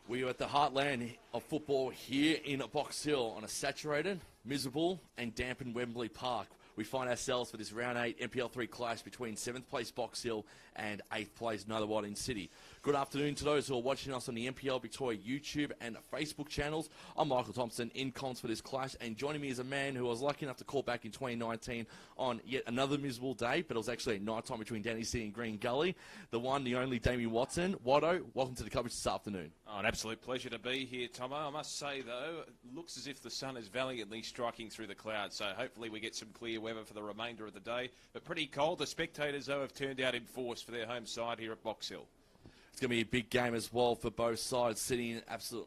We are at the heartland of football here in Box Hill on a saturated, miserable and dampened Wembley Park. We find ourselves for this round 8 NPL3 clash between 7th place Box Hill and 8th place Nunawading City. Good afternoon to those who are watching us on the NPL Victoria YouTube and Facebook channels. I'm Michael Thompson in comms for this clash, and joining me is a man who I was lucky enough to call back in 2019 on yet another miserable day, but it was actually at night time between Danny City and Green Gully. The one, the only Damien Watson. Watto, welcome to the coverage this afternoon. Oh, an absolute pleasure to be here, Tomo. I must say, though, it looks as if the sun is valiantly striking through the clouds, so hopefully we get some clear weather for the remainder of the day. But pretty cold. The spectators, though, have turned out in force for their home side here at Box Hill. It's going to be a big game as well for both sides, sitting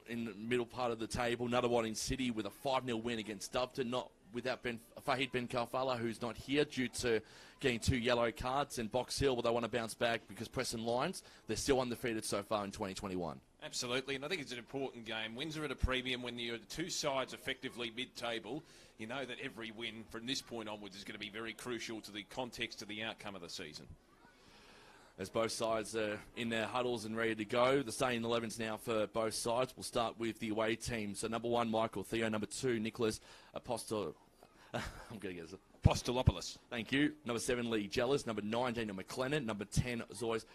in the middle part of the table. Nunawading City with a 5-0 win against Dubton, not without Fahid Ben Kalfala, who's not here due to getting 2 yellow cards. And Box Hill, well, they want to bounce back because Preston Lions, they're still undefeated so far in 2021. Absolutely, and I think it's an important game. Wins are at a premium when you're two sides effectively mid-table. You know that every win from this point onwards is going to be very crucial to the context of the outcome of the season. As both sides are in their huddles and ready to go, the starting 11s now for both sides. We'll start with the away team. So number 1, Michael Theo. Number 2, Nicholas Apostolopoulos. Thank you. Number 7, Lee Jellis. Number 9, Daniel McLennan. Number 10, Zois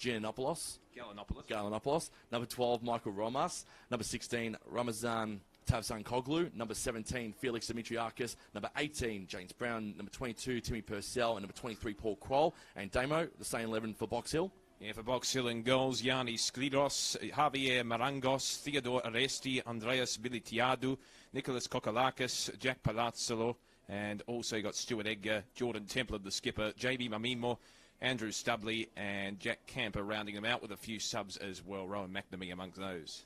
Gallinopoulos. Number 12, Michael Romas. Number 16, Ramazan Tavsan Koglu. Number 17, Felix Dimitriakis. Number 18, James Brown. Number 22, Timmy Purcell. And number 23, Paul Kroll. And Damo, the same 11 for Box Hill. Yeah, for Box Hill in goals, Yannis Sklidos, Javier Marangos, Theodore Aresti, Andreas Bilitiadu, Nicholas Kokalakis, Jack Palazzolo, and also you got Stuart Edgar, Jordan Templer, the skipper, JB Mamimo, Andrew Stubley, and Jack Camper rounding them out with a few subs as well. Rowan McNamee amongst those.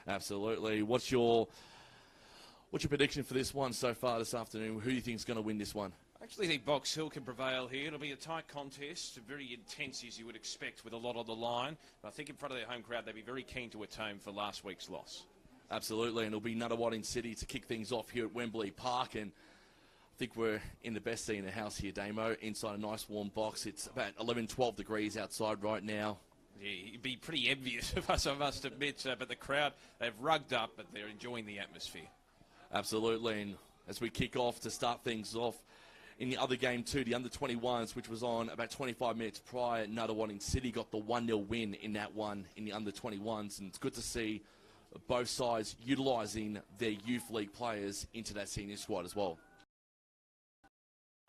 Absolutely. What's your prediction for this one so far this afternoon? Who do you think is going to win this one? I actually think Box Hill can prevail here. It'll be a tight contest, very intense as you would expect with a lot on the line. But I think in front of their home crowd, they'd be very keen to atone for last week's loss. Absolutely, and it'll be Nunawading City to kick things off here at Wembley Park. And I think we're in the best seat in the house here, Damo, inside a nice warm box. It's about 11, 12 degrees outside right now. Yeah, you'd be pretty envious of us, I must admit. But the crowd, they've rugged up, but they're enjoying the atmosphere. Absolutely, and as we kick off to start things off, in the other game too, the under-21s, which was on about 25 minutes prior, Nunawading City got the 1-0 win in that one in the under-21s, and it's good to see both sides utilising their youth league players into that senior squad as well.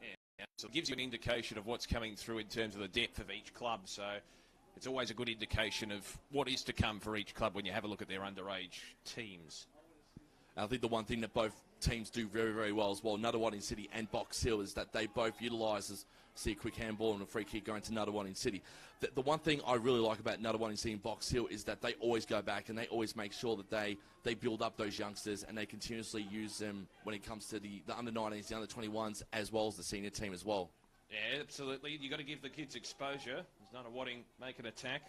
Yeah, so it gives you an indication of what's coming through in terms of the depth of each club, so it's always a good indication of what is to come for each club when you have a look at their underage teams. I think the one thing that both teams do very, very well as well, Nunawading City and Box Hill, is that they both utilise a quick handball and a free kick going to Nunawading City. The one thing I really like about Nunawading City and Box Hill is that they always go back and they always make sure that they build up those youngsters and they continuously use them when it comes to the under-19s, the under-21s, as well as the senior team as well. Yeah, absolutely. You've got to give the kids exposure. There's Nunawading make an attack.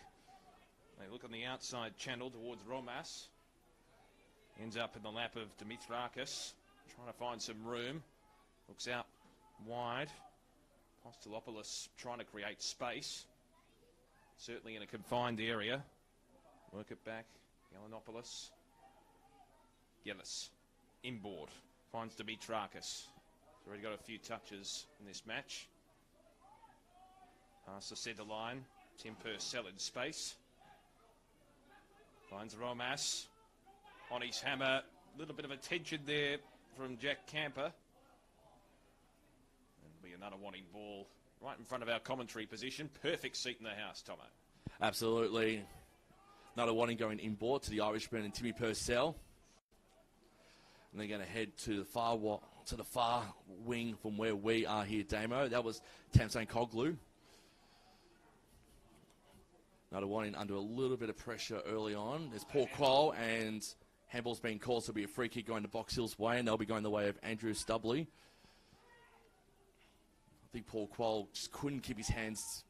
They look on the outside channel towards Romas. Ends up in the lap of Dimitrakis, trying to find some room. Looks out wide. Apostolopoulos trying to create space. Certainly in a confined area. Work it back. Gallinopoulos. Gillis. Inboard. Finds Dimitrakis. He's already got a few touches in this match. Past the centre line. Tim Purcell in space. Finds Romas. On his hammer, a little bit of attention there from Jack Camper. It'll be another wanting ball right in front of our commentary position. Perfect seat in the house, Tomo. Absolutely. Another wanting going inboard to the Irishman and Timmy Purcell. And they're going to head to the far wing from where we are here, Damo. That was Tamsane Koglu. Another wanting under a little bit of pressure early on. There's Paul Kroll and handball's being called, so it'll be a free kick going to Box Hill's way, and they'll be going the way of Andrew Stubley. I think Paul Kroll just couldn't keep his hands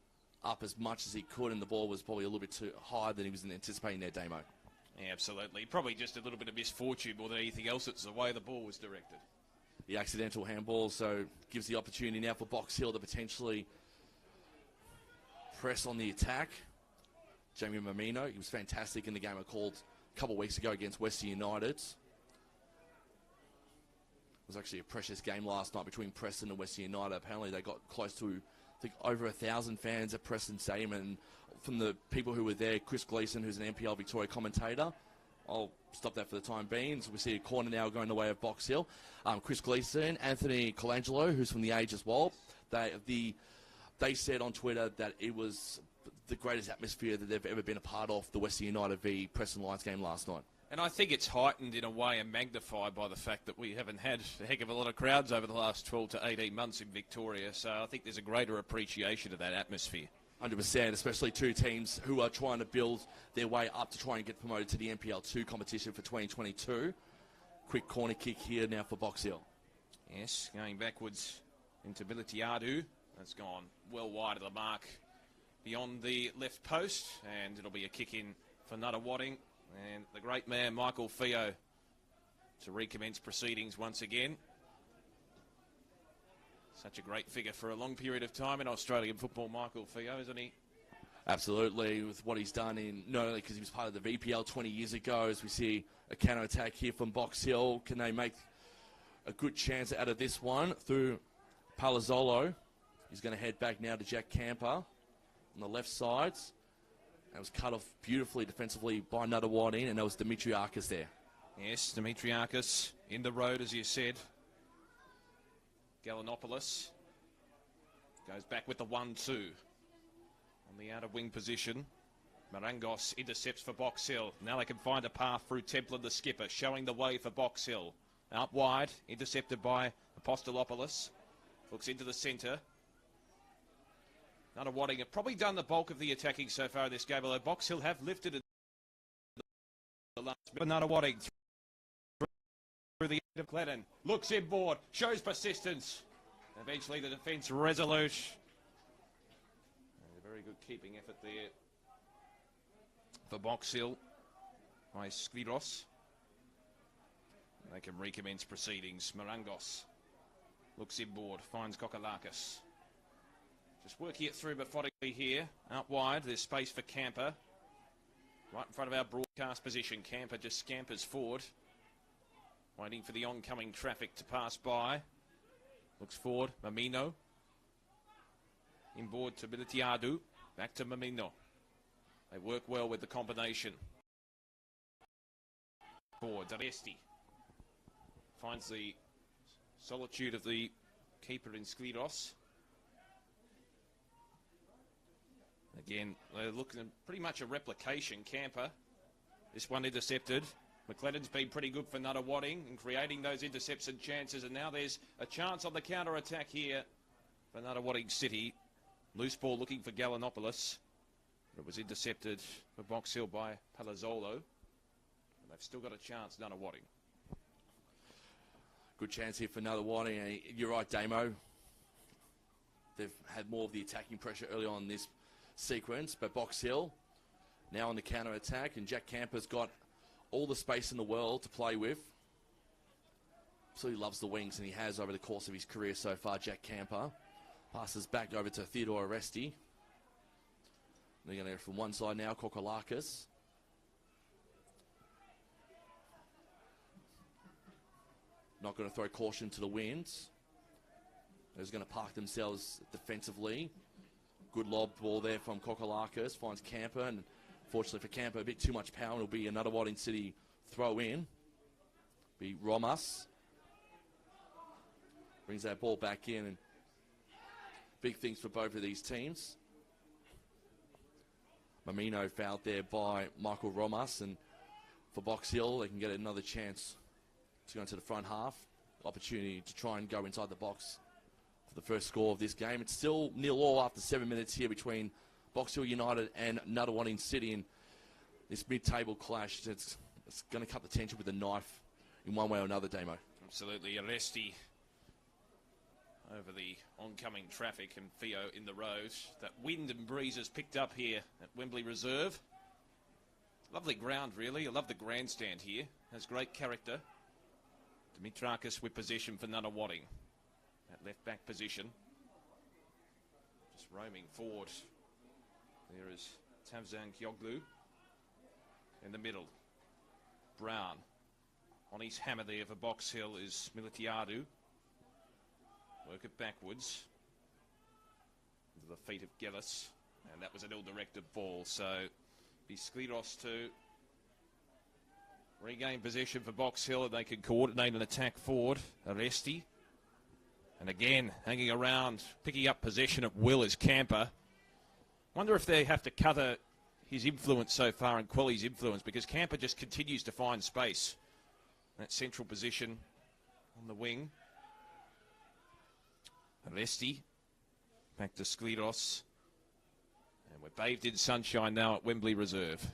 up as much as he could, and the ball was probably a little bit too high than he was anticipating there, Damo. Yeah, absolutely. Probably just a little bit of misfortune more than anything else. It's the way the ball was directed. The accidental handball, so gives the opportunity now for Box Hill to potentially press on the attack. Jamie Mamino. He was fantastic in the game I called a couple of weeks ago against Western United. It was actually a precious game last night between Preston and Western United. Apparently they got close to, I think, over 1,000 fans at Preston Stadium, and from the people who were there, Chris Gleeson, who's an NPL Victoria commentator, I'll stop that for the time being. So we see a corner now going the way of Box Hill. Chris Gleeson, Anthony Colangelo, who's from the Age as well. They said on Twitter that it was the greatest atmosphere that they've ever been a part of, the Western United v Preston Lions game last night. And I think it's heightened in a way and magnified by the fact that we haven't had a heck of a lot of crowds over the last 12 to 18 months in Victoria. So I think there's a greater appreciation of that atmosphere. 100%, especially two teams who are trying to build their way up to try and get promoted to the NPL2 competition for 2022. Quick corner kick here now for Box Hill. Yes, going backwards into Militiadu. That's gone well wide of the mark beyond the left post, and it'll be a kick in for Nunawading. And the great man Michael Fio to recommence proceedings once again. Such a great figure for a long period of time in Australian football, Michael Fio, isn't he? Absolutely, with what he's done in, not only because he was part of the VPL 20 years ago, as we see a counter-attack here from Box Hill. Can they make a good chance out of this one through Palazzolo? He's going to head back now to Jack Camper on the left side. That was cut off beautifully defensively by Nunawading, and there was Dimitriakis there. Yes, Dimitriakis in the road, as you said. Galanopoulos goes back with the 1-2 on the outer wing position. Marangos intercepts for Box Hill. Now they can find a path through Templin, the skipper, showing the way for Box Hill. Out wide, intercepted by Apostolopoulos. Looks into the centre. Nunawading have probably done the bulk of the attacking so far in this game, although Box Hill have lifted it. Nunawading through the end of Glennon. Looks inboard, shows persistence. Eventually the defence resolute. And a very good keeping effort there for Box Hill by Skviros. They can recommence proceedings. Marangos looks inboard, finds Kokalakis. Just working it through methodically here. Out wide, there's space for Camper. Right in front of our broadcast position. Camper just scampers forward. Waiting for the oncoming traffic to pass by. Looks forward, Mamino. Inboard to Militiadu. Back to Mamino. They work well with the combination. Forward, Daresti. Finds the solitude of the keeper in Sklidos. Again, they're looking at pretty much a replication. Camper. This one intercepted. McLennan's been pretty good for Nunawading in creating those intercepts and chances, and now there's a chance on the counter-attack here for Nunawading City. Loose ball looking for Galanopoulos. It was intercepted for Box Hill by Palazzolo. And they've still got a chance, Nunawading. Good chance here for Nunawading. You're right, Damo. They've had more of the attacking pressure early on in this sequence, but Box Hill now on the counter-attack, and Jack Camper's got all the space in the world to play with. Absolutely loves the wings, and he has over the course of his career so far. Jack Camper passes back over to Theodore Aresti. They're going to go from one side now, Kokolakis. Not going to throw caution to the winds. They're going to park themselves defensively. Good lob ball there from Kokolakis. Finds Camper, and fortunately for Camper, a bit too much power. It'll be another Nunawading City throw in. Be Romas. Brings that ball back in, and big things for both of these teams. Mamino fouled there by Michael Romas, and for Box Hill, they can get another chance to go into the front half. Opportunity to try and go inside the box for the first score of this game. It's still 0-0 after 7 minutes here between Box Hill United and Nunawading City in this mid-table clash. It's going to cut the tension with a knife in one way or another, Damo. Absolutely. Aresti over the oncoming traffic, and Fio in the road. That wind and breeze has picked up here at Wembley Reserve. Lovely ground, really. I love the grandstand here. Has great character. Dimitrakis with possession for Nunawading. That left back position. Just roaming forward. There is Tavzan Kyoglu in the middle. Brown on his hammer there for Box Hill is Militiadu. Work it backwards into the feet of Gillis, and that was an ill-directed ball, so be Skliros to regain possession for Box Hill, and they can coordinate an attack forward. Aresti, and again hanging around, picking up possession at will is Camper. Wonder if they have to cover his influence so far and quell his influence, because Camper just continues to find space. That central position on the wing. Aresti, back to Skliros. And we're bathed in sunshine now at Wembley Reserve.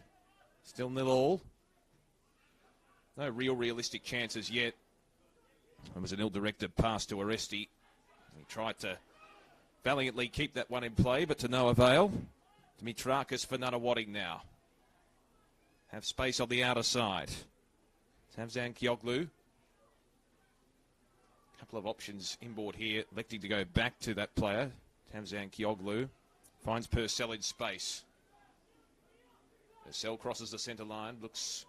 Still 0-0. No real realistic chances yet. It was an ill-directed pass to Aresti. He tried to valiantly keep that one in play, but to no avail. Dimitrakis for Nunawading now. Have space on the outer side. Tavzan Kyoglu. Couple of options inboard here, electing to go back to that player. Tavzan Kyoglu finds Purcell in space. Purcell crosses the centre line, looks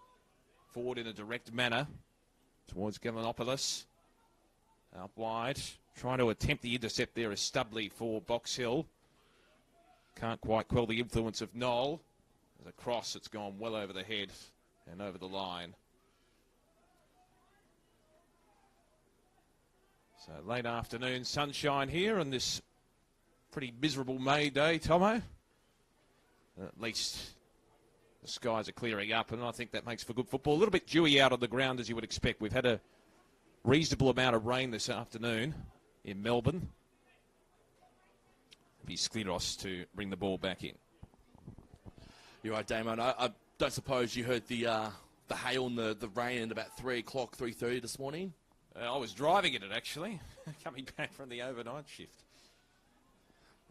forward in a direct manner towards Galanopoulos. Out wide, trying to attempt the intercept there is Stubley for Box Hill. Can't quite quell the influence of Knoll. There's a cross that's gone well over the head and over the line. So late afternoon sunshine here on this pretty miserable May day, Tomo. At least the skies are clearing up, and I think that makes for good football. A little bit dewy out on the ground, as you would expect. We've had a reasonable amount of rain this afternoon in Melbourne. It'll be Skliros to bring the ball back in. You're right, Damon. I don't suppose you heard the hail and the rain at about 3 o'clock, 3:30 this morning? I was driving in it, actually, coming back from the overnight shift.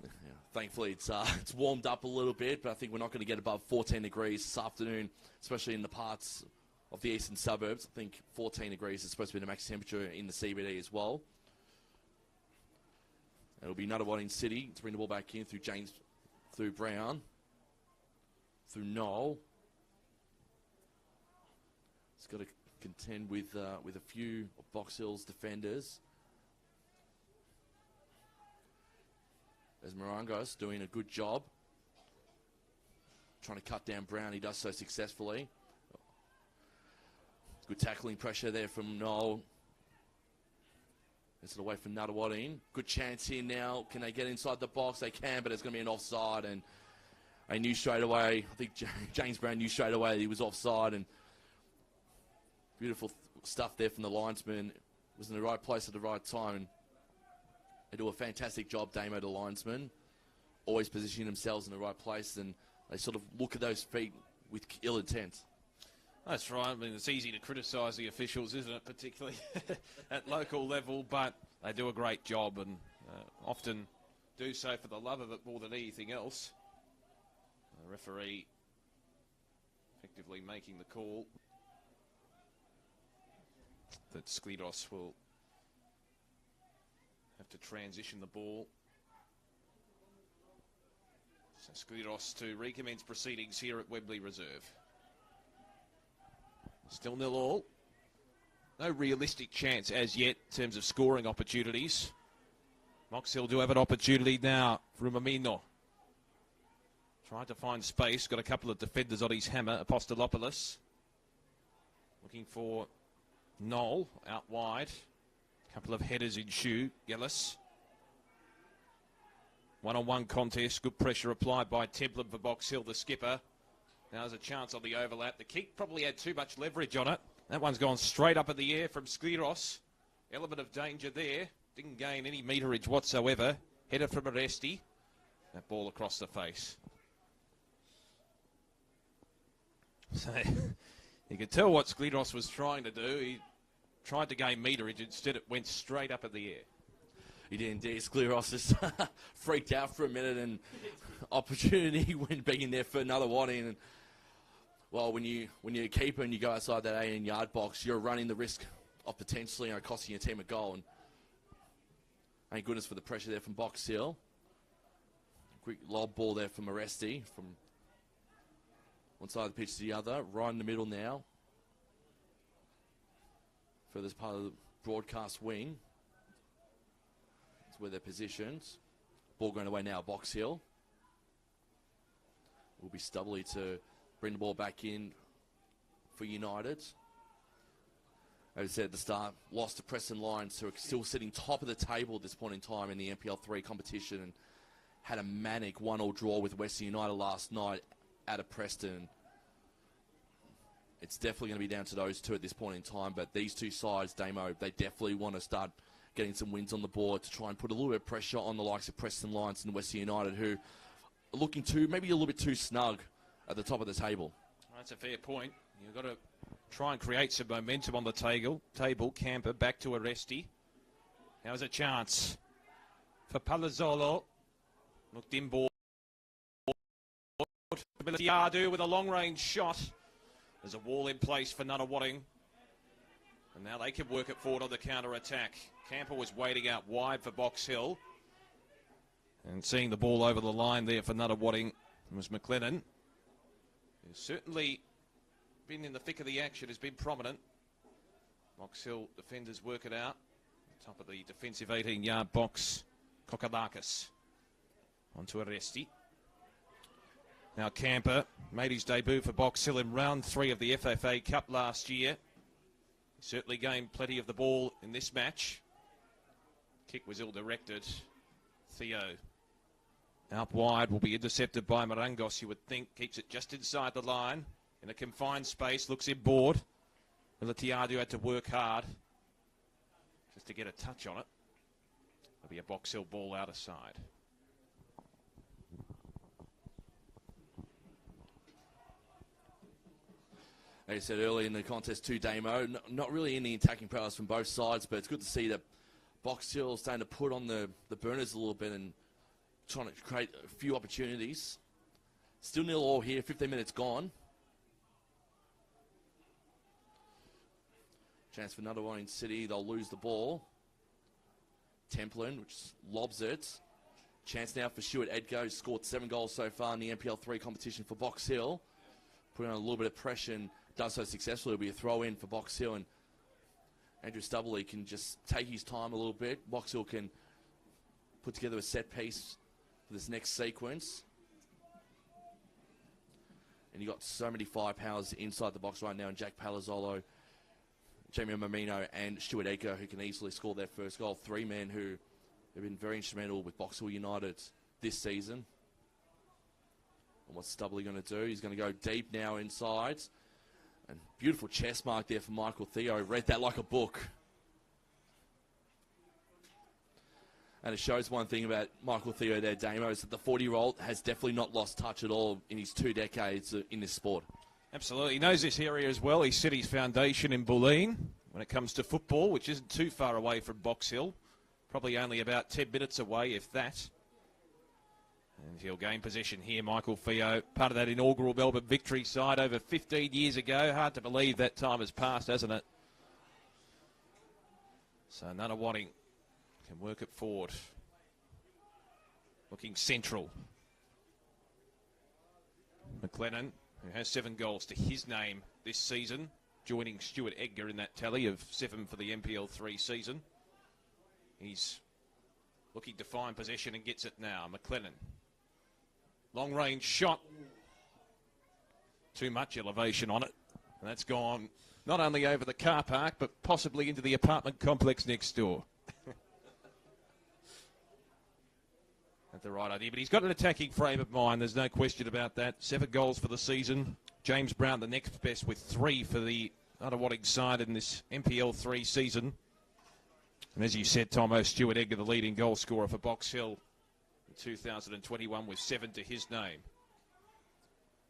Yeah, thankfully, it's warmed up a little bit, but I think we're not going to get above 14 degrees this afternoon, especially in the parts of the eastern suburbs. I think 14 degrees is supposed to be the max temperature in the CBD as well. It'll be Nunawading City to bring the ball back in through Brown, through Knoll. It's got to contend with a few of Box Hill's defenders. There's Morangos doing a good job, trying to cut down Brown. He does so successfully. Good tackling pressure there from Knoll. Gets it away from Nunawading. Good chance here now. Can they get inside the box? They can, but it's going to be an offside. And I knew straight away, I think James Brown knew straight away that he was offside. And beautiful stuff there from the linesman. Was in the right place at the right time. And they do a fantastic job, Damo, the linesman. Always positioning themselves in the right place. And they sort of look at those feet with ill intent. That's right. I mean, it's easy to criticise the officials, isn't it, particularly at local level, but they do a great job and often do so for the love of it more than anything else. The referee effectively making the call that Skliros will have to transition the ball. So Skliros to recommence proceedings here at Wembley Reserve. Still 0-0. No realistic chance as yet in terms of scoring opportunities. Box Hill do have an opportunity now from Amino. Tried to find space. Got a couple of defenders on his hammer. Apostolopoulos. Looking for Knoll out wide. Couple of headers in shoe. Gillis. One-on-one contest. Good pressure applied by Templin for Box Hill, the skipper. Now there's a chance on the overlap. The kick probably had too much leverage on it. That one's gone straight up in the air from Skliros. Element of danger there. Didn't gain any meterage whatsoever. Header from Aresti. That ball across the face. So you could tell what Skliros was trying to do. He tried to gain meterage. Instead, it went straight up in the air. He did indeed. Skliros just freaked out for a minute, and opportunity went big in there for another one in. And, well, when you're a keeper and you go outside that 18-yard box, you're running the risk of potentially costing your team a goal. And thank goodness for the pressure there from Box Hill. Quick lob ball there from Aresti, from one side of the pitch to the other. Right in the middle now. For this part of the broadcast wing. That's where they're positioned. Ball going away now, Box Hill. Will be Stubbly to bring the ball back in for United. As I said at the start, lost to Preston Lions, who are still sitting top of the table at this point in time in the NPL3 competition, and had a manic 1-1 draw with Western United last night out of Preston. It's definitely going to be down to those two at this point in time, but these two sides, Damo, they definitely want to start getting some wins on the board to try and put a little bit of pressure on the likes of Preston Lions and Western United, who are looking to maybe a little bit too snug at the top of the table. That's a fair point. You've got to try and create some momentum on the table. Camper back to Aresti. Now's a chance for Palazzolo. Looked inboard. Adu with a long-range shot. There's a wall in place for Nunawading. And now they can work it forward on the counter-attack. Camper was waiting out wide for Box Hill. And seeing the ball over the line there for Nunawading was McLennan. He's certainly been in the thick of the action, has been prominent. Box Hill defenders work it out. Top of the defensive 18-yard box, Kokalakis. Onto Aresti. Now Camper made his debut for Box Hill in round 3 of the FFA Cup last year. He certainly gained plenty of the ball in this match. Kick was ill-directed. Theo out wide, will be intercepted by Marangos, you would think. Keeps it just inside the line. In a confined space, looks inboard. Militiadu had to work hard just to get a touch on it. There'll be a Box Hill ball out of side. Like I said earlier in the contest, too, Damo, not really any attacking prowess from both sides, but it's good to see that Box Hill starting to put on the burners a little bit and trying to create a few opportunities. Still 0-0 here, 15 minutes gone. Chance for another one in City, they'll lose the ball. Templin, which lobs it. Chance now for Stuart Edgar, who's scored 7 goals so far in the NPL3 competition for Box Hill. Putting on a little bit of pressure and does so successfully. It'll be a throw in for Box Hill, and Andrew Stubbly can just take his time a little bit. Box Hill can put together a set piece for this next sequence. And you've got so many firepowers inside the box right now, and Jack Palazzolo, Jamie Mamino, and Stuart Edgar, who can easily score their first goal. 3 men who have been very instrumental with Box Hill United this season. And what's Stubbly going to do? He's going to go deep now inside. And beautiful chest mark there for Michael Theo. Read that like a book. And it shows one thing about Michael Theo there, Damo, is that the 40-year-old has definitely not lost touch at all in his 2 decades in this sport. Absolutely. He knows this area as well. He set his foundation in Bulleen when it comes to football, which isn't too far away from Box Hill. Probably only about 10 minutes away, if that. And he'll gain possession here, Michael Theo. Part of that inaugural Melbourne victory side over 15 years ago. Hard to believe that time has passed, hasn't it? So Nunawading can work it forward. Looking central. McLennan, who has 7 goals to his name this season, joining Stuart Edgar in that tally of 7 for the NPL3 season. He's looking to find possession and gets it now. McLennan. Long-range shot. Too much elevation on it. And that's gone not only over the car park, but possibly into the apartment complex next door. That's the right idea. But he's got an attacking frame of mind. There's no question about that. 7 goals for the season. James Brown, the next best, with 3 for the Nunawading side in this NPL3 season. And as you said, Tomo, Stuart Edgar, the leading goal scorer for Box Hill. 2021 with 7 to his name.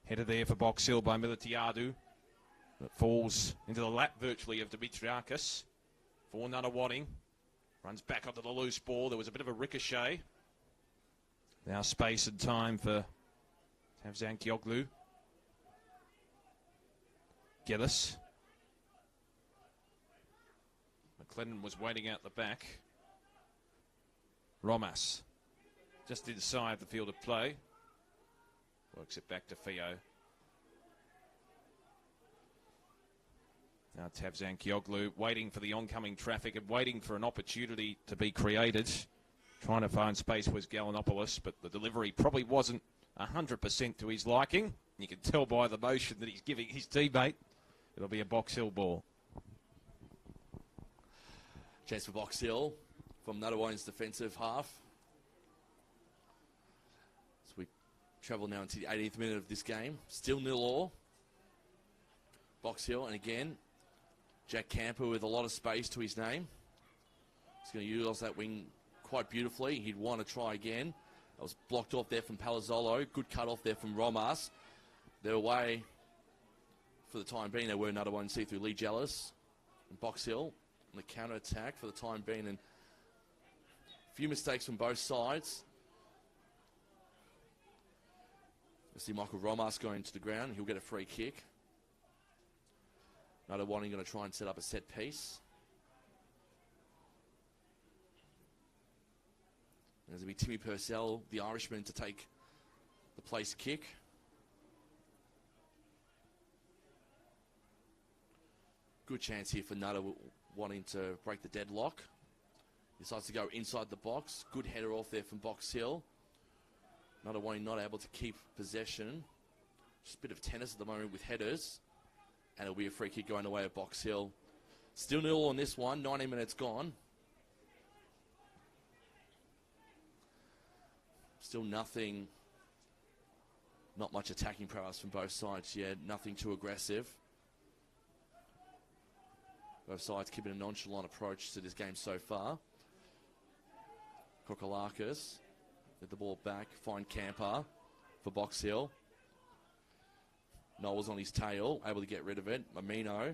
Headed there for Box Hill by Militiadu. It falls into the lap virtually of Dimitriakis for Nunawading. Runs back onto the loose ball. There was a bit of a ricochet. Now space and time for Tavzan Kioglu. Gillis. McLennan was waiting out the back. Romas. Just inside the field of play. Works it back to Theo. Now Tavzan Kioglu waiting for the oncoming traffic and waiting for an opportunity to be created. Trying to find space was Gallinopoulos, but the delivery probably wasn't 100% to his liking. You can tell by the motion that he's giving his teammate. It'll be a Box Hill ball. Chance for Box Hill from Nunawading's defensive half. So we travel now into the 18th minute of this game. Still 0-0. Box Hill, and again, Jack Camper with a lot of space to his name. He's going to utilise that wing quite beautifully. He'd want to try again. That was blocked off there from Palazzolo. Good cut off there from Romas. They're away for the time being. They were another one. See through Lee Jealous and Box Hill on the counter attack for the time being. And a few mistakes from both sides. You see Michael Romas going to the ground. He'll get a free kick. Nunawading going to try and set up a set piece. There's going to be Timmy Purcell, the Irishman, to take the place kick. Good chance here for Nutter wanting to break the deadlock. He decides to go inside the box. Good header off there from Box Hill. Nunawading not able to keep possession. Just a bit of tennis at the moment with headers. And it'll be a free kick going away at Box Hill. Still 0 on this one. 19 minutes gone. Still nothing. Not much attacking prowess from both sides yet. Nothing too aggressive. Both sides keeping a nonchalant approach to this game so far. Kokolakis get the ball back. Find Camper for Box Hill. Noel's on his tail, able to get rid of it. Mamino,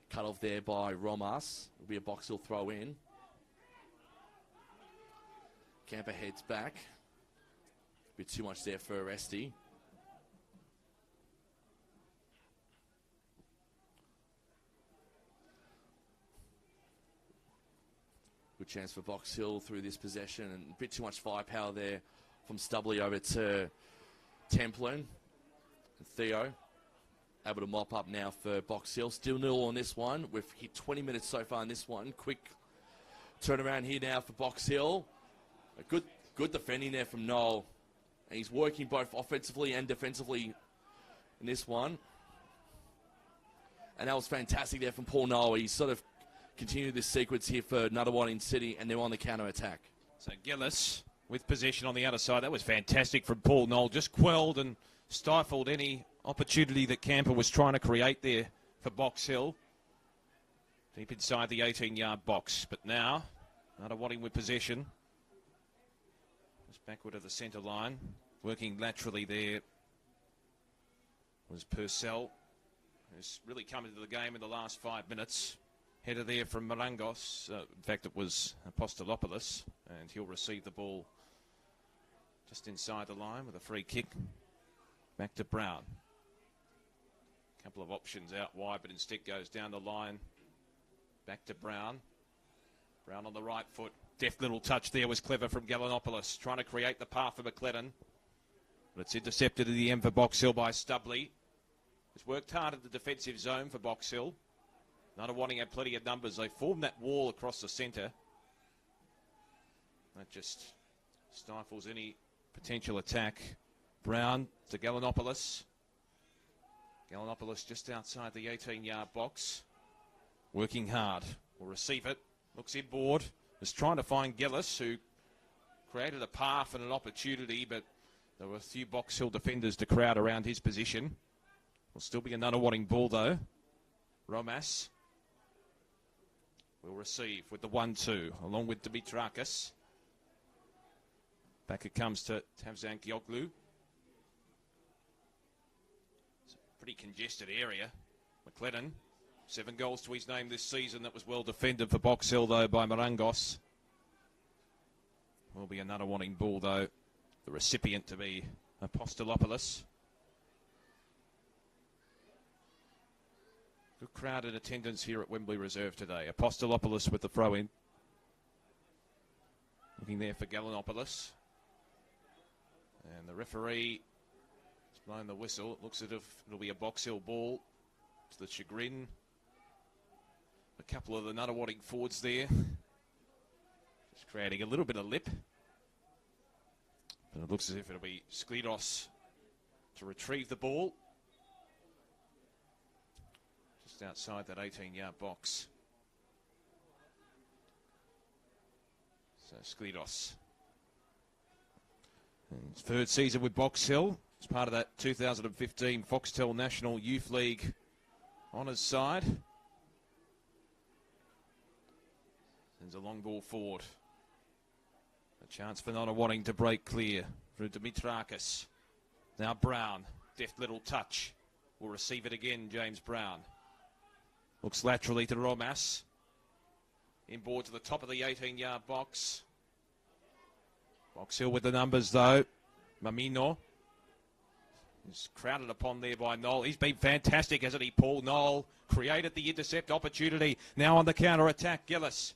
cut off there by Romas. It'll be a Box Hill throw in. Camper heads back. A bit too much there for Aresti. Good chance for Box Hill through this possession, and a bit too much firepower there from Stubley over to Templin. And Theo able to mop up now for Box Hill. Still 0 on this one. We've hit 20 minutes so far in this one. Quick turnaround here now for Box Hill. A good defending there from Noel. And he's working both offensively and defensively in this one. And that was fantastic there from Paul Noel. He sort of continued this sequence here for Nunawading City, and they're on the counter attack. So Gillis with possession on the outer side. That was fantastic from Paul Noel. Just quelled and stifled any opportunity that Camper was trying to create there for Box Hill. Deep inside the 18-yard box. But now, Nunawading with possession. Just backward of the centre line. Working laterally there was Purcell, who's really come into the game in the last 5 minutes. Header there from Marangos. In fact, it was Apostolopoulos, and he'll receive the ball just inside the line with a free kick. Back to Brown. Couple of options out wide, but instead goes down the line. Back to Brown. Brown on the right foot. Deft little touch there was clever from Gallinopoulos, trying to create the path for McLennan. But it's intercepted at the end for Box Hill by Stubley. He's worked hard at the defensive zone for Box Hill. Nunawading had plenty of numbers. They formed that wall across the centre. That just stifles any potential attack. Brown to Gallinopoulos. Gallinopoulos just outside the 18-yard box. Working hard. Will receive it. Looks inboard. Is trying to find Gillis, who created a path and an opportunity, but there were a few Box Hill defenders to crowd around his position. Will still be a Nunawading ball, though. Romas will receive with the 1-2, along with Dimitrakis. Back it comes to Tavzan Gioglu. It's a pretty congested area. McLennan, 7 goals to his name this season. That was well defended for Box Hill, though, by Marangos. Will be a Nunawading ball, though. The recipient to be Apostolopoulos. Good crowd in attendance here at Wembley Reserve today. Apostolopoulos with the throw-in. Looking there for Gallinopoulos. And the referee has blown the whistle. It looks as if it'll be a Box Hill ball. To the chagrin a couple of the Nunawading forwards there. Just creating a little bit of lip. But it looks as if it'll be Sklidos to retrieve the ball. Just outside that 18-yard box. So Sklidos. His third season with Box Hill. As part of that 2015 Foxtel National Youth League honours side. Sends a long ball forward. A chance for Nunawading to break clear through Dimitrakis. Now Brown, deft little touch. Will receive it again, James Brown. Looks laterally to Romas. Inboard to the top of the 18-yard box. Box Hill with the numbers though. Mamino. He's crowded upon there by Knoll. He's been fantastic, hasn't he, Paul? Knoll created the intercept opportunity. Now on the counter-attack, Gillis.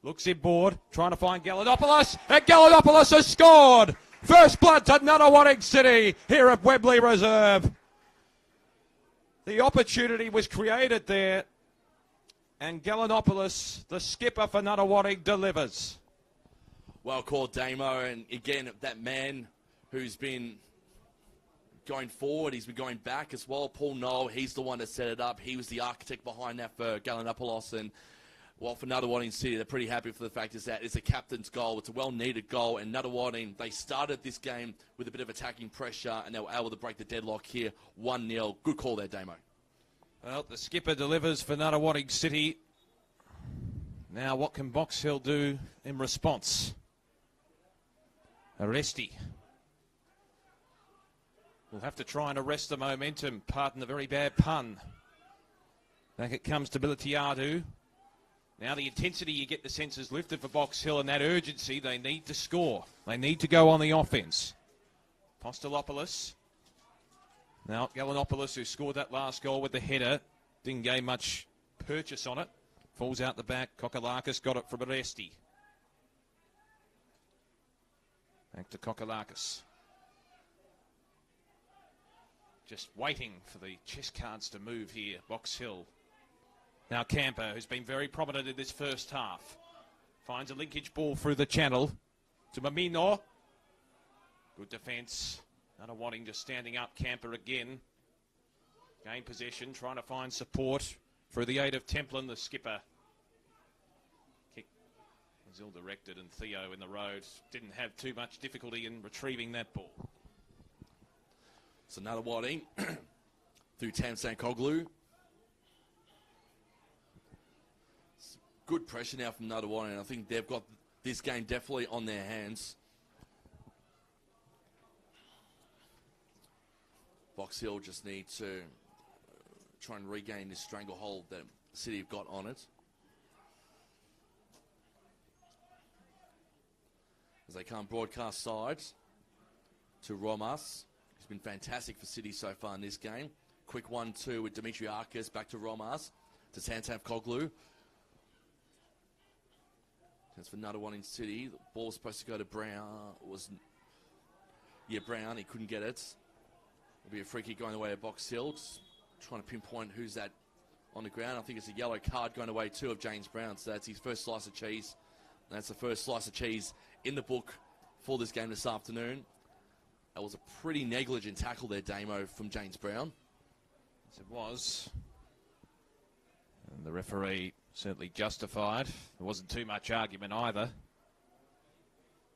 Looks inboard, trying to find Gallinopoulos, and Gallinopoulos has scored! First blood to Nunawading City here at Wembley Reserve. The opportunity was created there, and Gallinopoulos, the skipper for Nunawading, delivers. Well called, Damo, and again, that man who's been going forward, he's been going back as well. Paul Knoll, he's the one that set it up. He was the architect behind that for Gallinopoulos, and well, for Nunawading City, they're pretty happy for the fact is that it's a captain's goal. It's a well-needed goal, and Nunawading, they started this game with a bit of attacking pressure, and they were able to break the deadlock here, 1-0. Good call there, Damo. Well, the skipper delivers for Nunawading City. Now, what can Box Hill do in response? Aresti. We'll have to try and arrest the momentum. Pardon the very bad pun. Back it comes to Militiadu. Now the intensity, you get the sense, is lifted for Box Hill, and that urgency, they need to score. They need to go on the offense. Postolopoulos. Now Gallinopoulos, who scored that last goal with the header, didn't gain much purchase on it. Falls out the back. Kokalakis got it from Aresti. Back to Kokalakis. Just waiting for the chess cards to move here. Box Hill. Now Camper, who's been very prominent in this first half, finds a linkage ball through the channel to Mamino. Good defence. Nunawading just standing up. Camper again. Gain possession, trying to find support through the aid of Templin, the skipper. Kick was ill-directed, and Theo in the road didn't have too much difficulty in retrieving that ball. So Nunawading through Tamsan Koglu. Good pressure now from Nunawading, and I think they've got this game definitely on their hands. Box Hill just need to try and regain this stranglehold that City have got on it. As they come broadcast side to Romas. He's been fantastic for City so far in this game. Quick 1-2 with Dimitriakis back to Romas to Tantav Koglu. That's for Nunawading City. The ball was supposed to go to Brown. Brown. He couldn't get it. It'll be a free kick going the way of Box Hill. Just trying to pinpoint who's that on the ground. I think it's a yellow card going away too of James Brown. So that's his first slice of cheese. And that's the first slice of cheese in the book for this game this afternoon. That was a pretty negligent tackle there, Damo, from James Brown. Yes, it was. And the referee certainly justified. There wasn't too much argument either.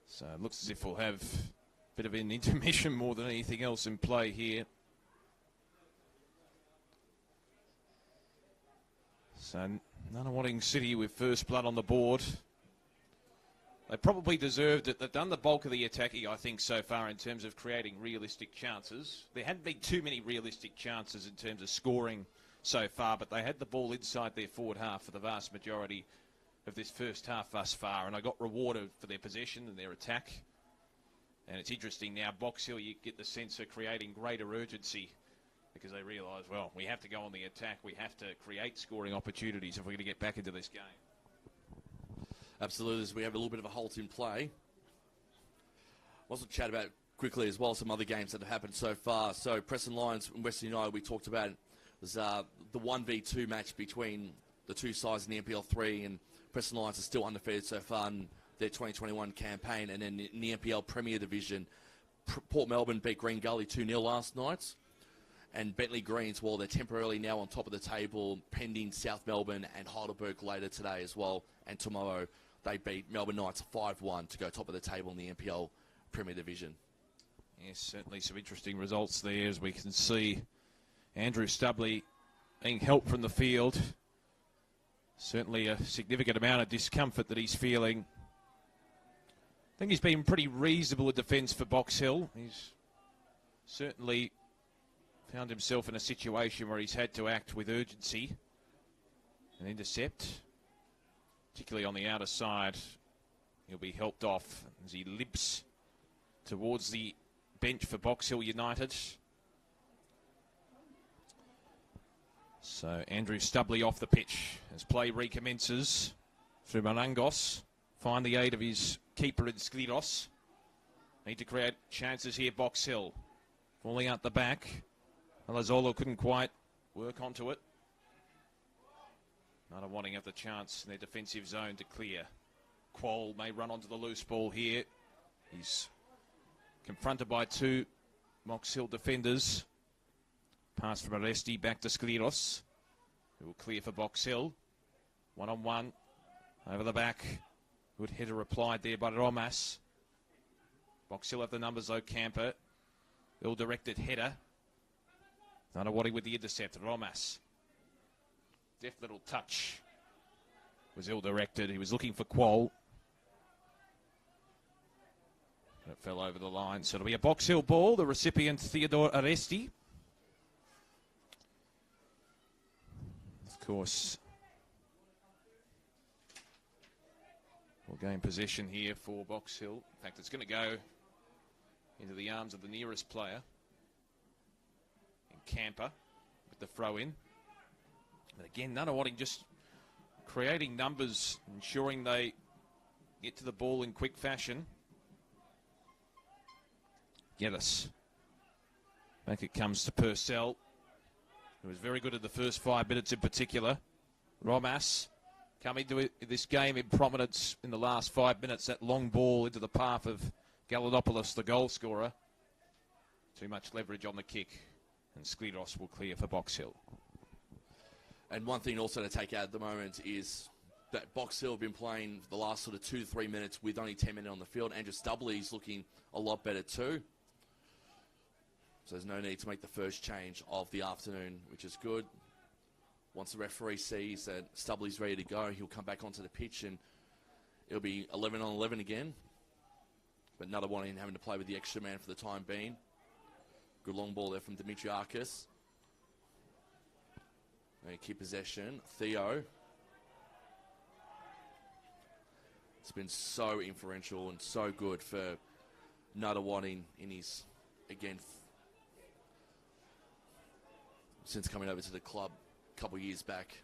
So it looks as if we'll have a bit of an intermission more than anything else in play here. So Nunawading City with first blood on the board. They probably deserved it. They've done the bulk of the attacking, I think, so far in terms of creating realistic chances. There hadn't been too many realistic chances in terms of scoring so far, but they had the ball inside their forward half for the vast majority of this first half thus far, and I got rewarded for their possession and their attack. And it's interesting now, Box Hill, you get the sense of creating greater urgency because they realise, well, we have to go on the attack. We have to create scoring opportunities if we're going to get back into this game. Absolutely, as we have a little bit of a halt in play. Also chat about quickly as well some other games that have happened so far. So Preston Lions and Western United we talked about was the 1v2 match between the two sides in the NPL3, and Preston Lions are still undefeated so far in their 2021 campaign. And then in the NPL Premier Division, Port Melbourne beat Green Gully 2-0 last night. And Bentley Greens, well, they're temporarily now on top of the table, pending South Melbourne and Heidelberg later today as well. And tomorrow, they beat Melbourne Knights 5-1 to go top of the table in the NPL Premier Division. Yes, certainly some interesting results there, as we can see Andrew Stubley being helped from the field. Certainly a significant amount of discomfort that he's feeling. I think he's been pretty reasonable in defence for Box Hill. He's certainly found himself in a situation where he's had to act with urgency and intercept, particularly on the outer side. He'll be helped off as he limps towards the bench for Box Hill United. So Andrew Stubley off the pitch as play recommences through Manangos. Find the aid of his keeper in Skliros. Need to create chances here, Box Hill. Falling out the back. Alazolo couldn't quite work onto it. Nunawading have the chance in their defensive zone to clear. Quoll may run onto the loose ball here. He's confronted by two Box Hill defenders. Pass from Aresti back to Skliros, who will clear for Box Hill. 1-on-1 over the back. Good header applied there by Romas. Box Hill have the numbers though. Camper, ill-directed header. Nunawading with the intercept. Romas, deft little touch, was ill-directed. He was looking for Quoll. It fell over the line, so it'll be a Box Hill ball. The recipient, Theodore Aresti. Of course, we'll gain possession here for Box Hill. In fact, it's going to go into the arms of the nearest player, in Camper, with the throw-in. But again, Nunawading just creating numbers, ensuring they get to the ball in quick fashion. Geddes. Back it comes to Purcell, who was very good in the first 5 minutes in particular. Romas coming to this game in prominence in the last 5 minutes. That long ball into the path of Galanopoulos, the goal scorer. Too much leverage on the kick, and Skliros will clear for Box Hill. And one thing also to take out at the moment is that Box Hill have been playing the last sort of 2 to 3 minutes with only 10 minutes on the field. Andrew Stubley's looking a lot better too. So there's no need to make the first change of the afternoon, which is good. Once the referee sees that Stubley's ready to go, he'll come back onto the pitch and it'll be 11 on 11 again. But Nunawading having to play with the extra man for the time being. Good long ball there from Dimitriakis. They keep possession. Theo. It's been so influential and so good for Nunawading in his, again, since coming over to the club a couple of years back.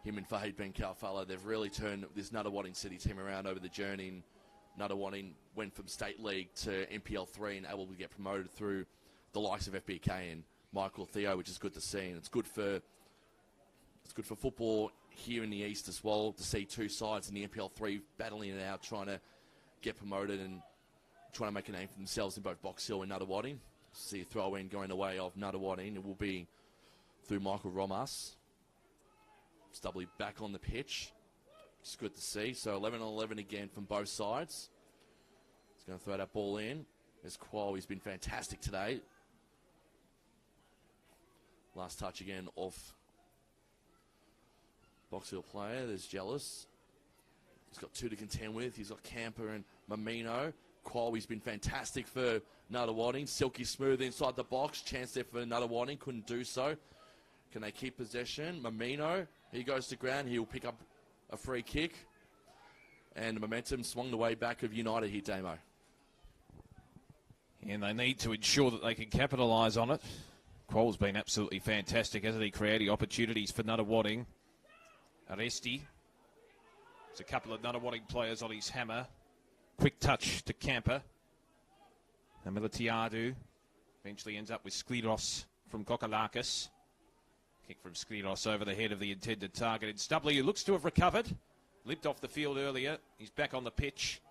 Him and Fahid Ben Kalfala, they've really turned this Nunawading City team around over the journey. And Nunawading went from State League to NPL3 and able to get promoted through the likes of FBK and Michael Theo, which is good to see. And it's good for football here in the East as well, to see two sides in the NPL3 battling it out, trying to get promoted and trying to make a name for themselves in both Box Hill and Nunawading. See a throw-in going away of Nunawading. It will be through Michael Romas. Stubley back on the pitch. It's good to see. So 11 on 11 again from both sides. He's going to throw that ball in. There's Quoll. He's been fantastic today. Last touch again off Box Hill player. There's Jealous. He's got two to contend with. He's got Camper and Mamino. Quoll, he's been fantastic for Nunawading. Silky smooth inside the box. Chance there for Nunawading. Couldn't do so. Can they keep possession? Mamino, he goes to ground. He'll pick up a free kick. And the momentum swung the way back of United here, Damo. And they need to ensure that they can capitalise on it. Quoll's been absolutely fantastic, hasn't he? Creating opportunities for Nunawading. Aresti. There's a couple of Nunawading players on his hammer. Quick touch to Camper. And Militiadu eventually ends up with Skliros from Kokalakis. Kick from Skrilos over the head of the intended target. And Stubley, who looks to have recovered, limped off the field earlier. He's back on the pitch.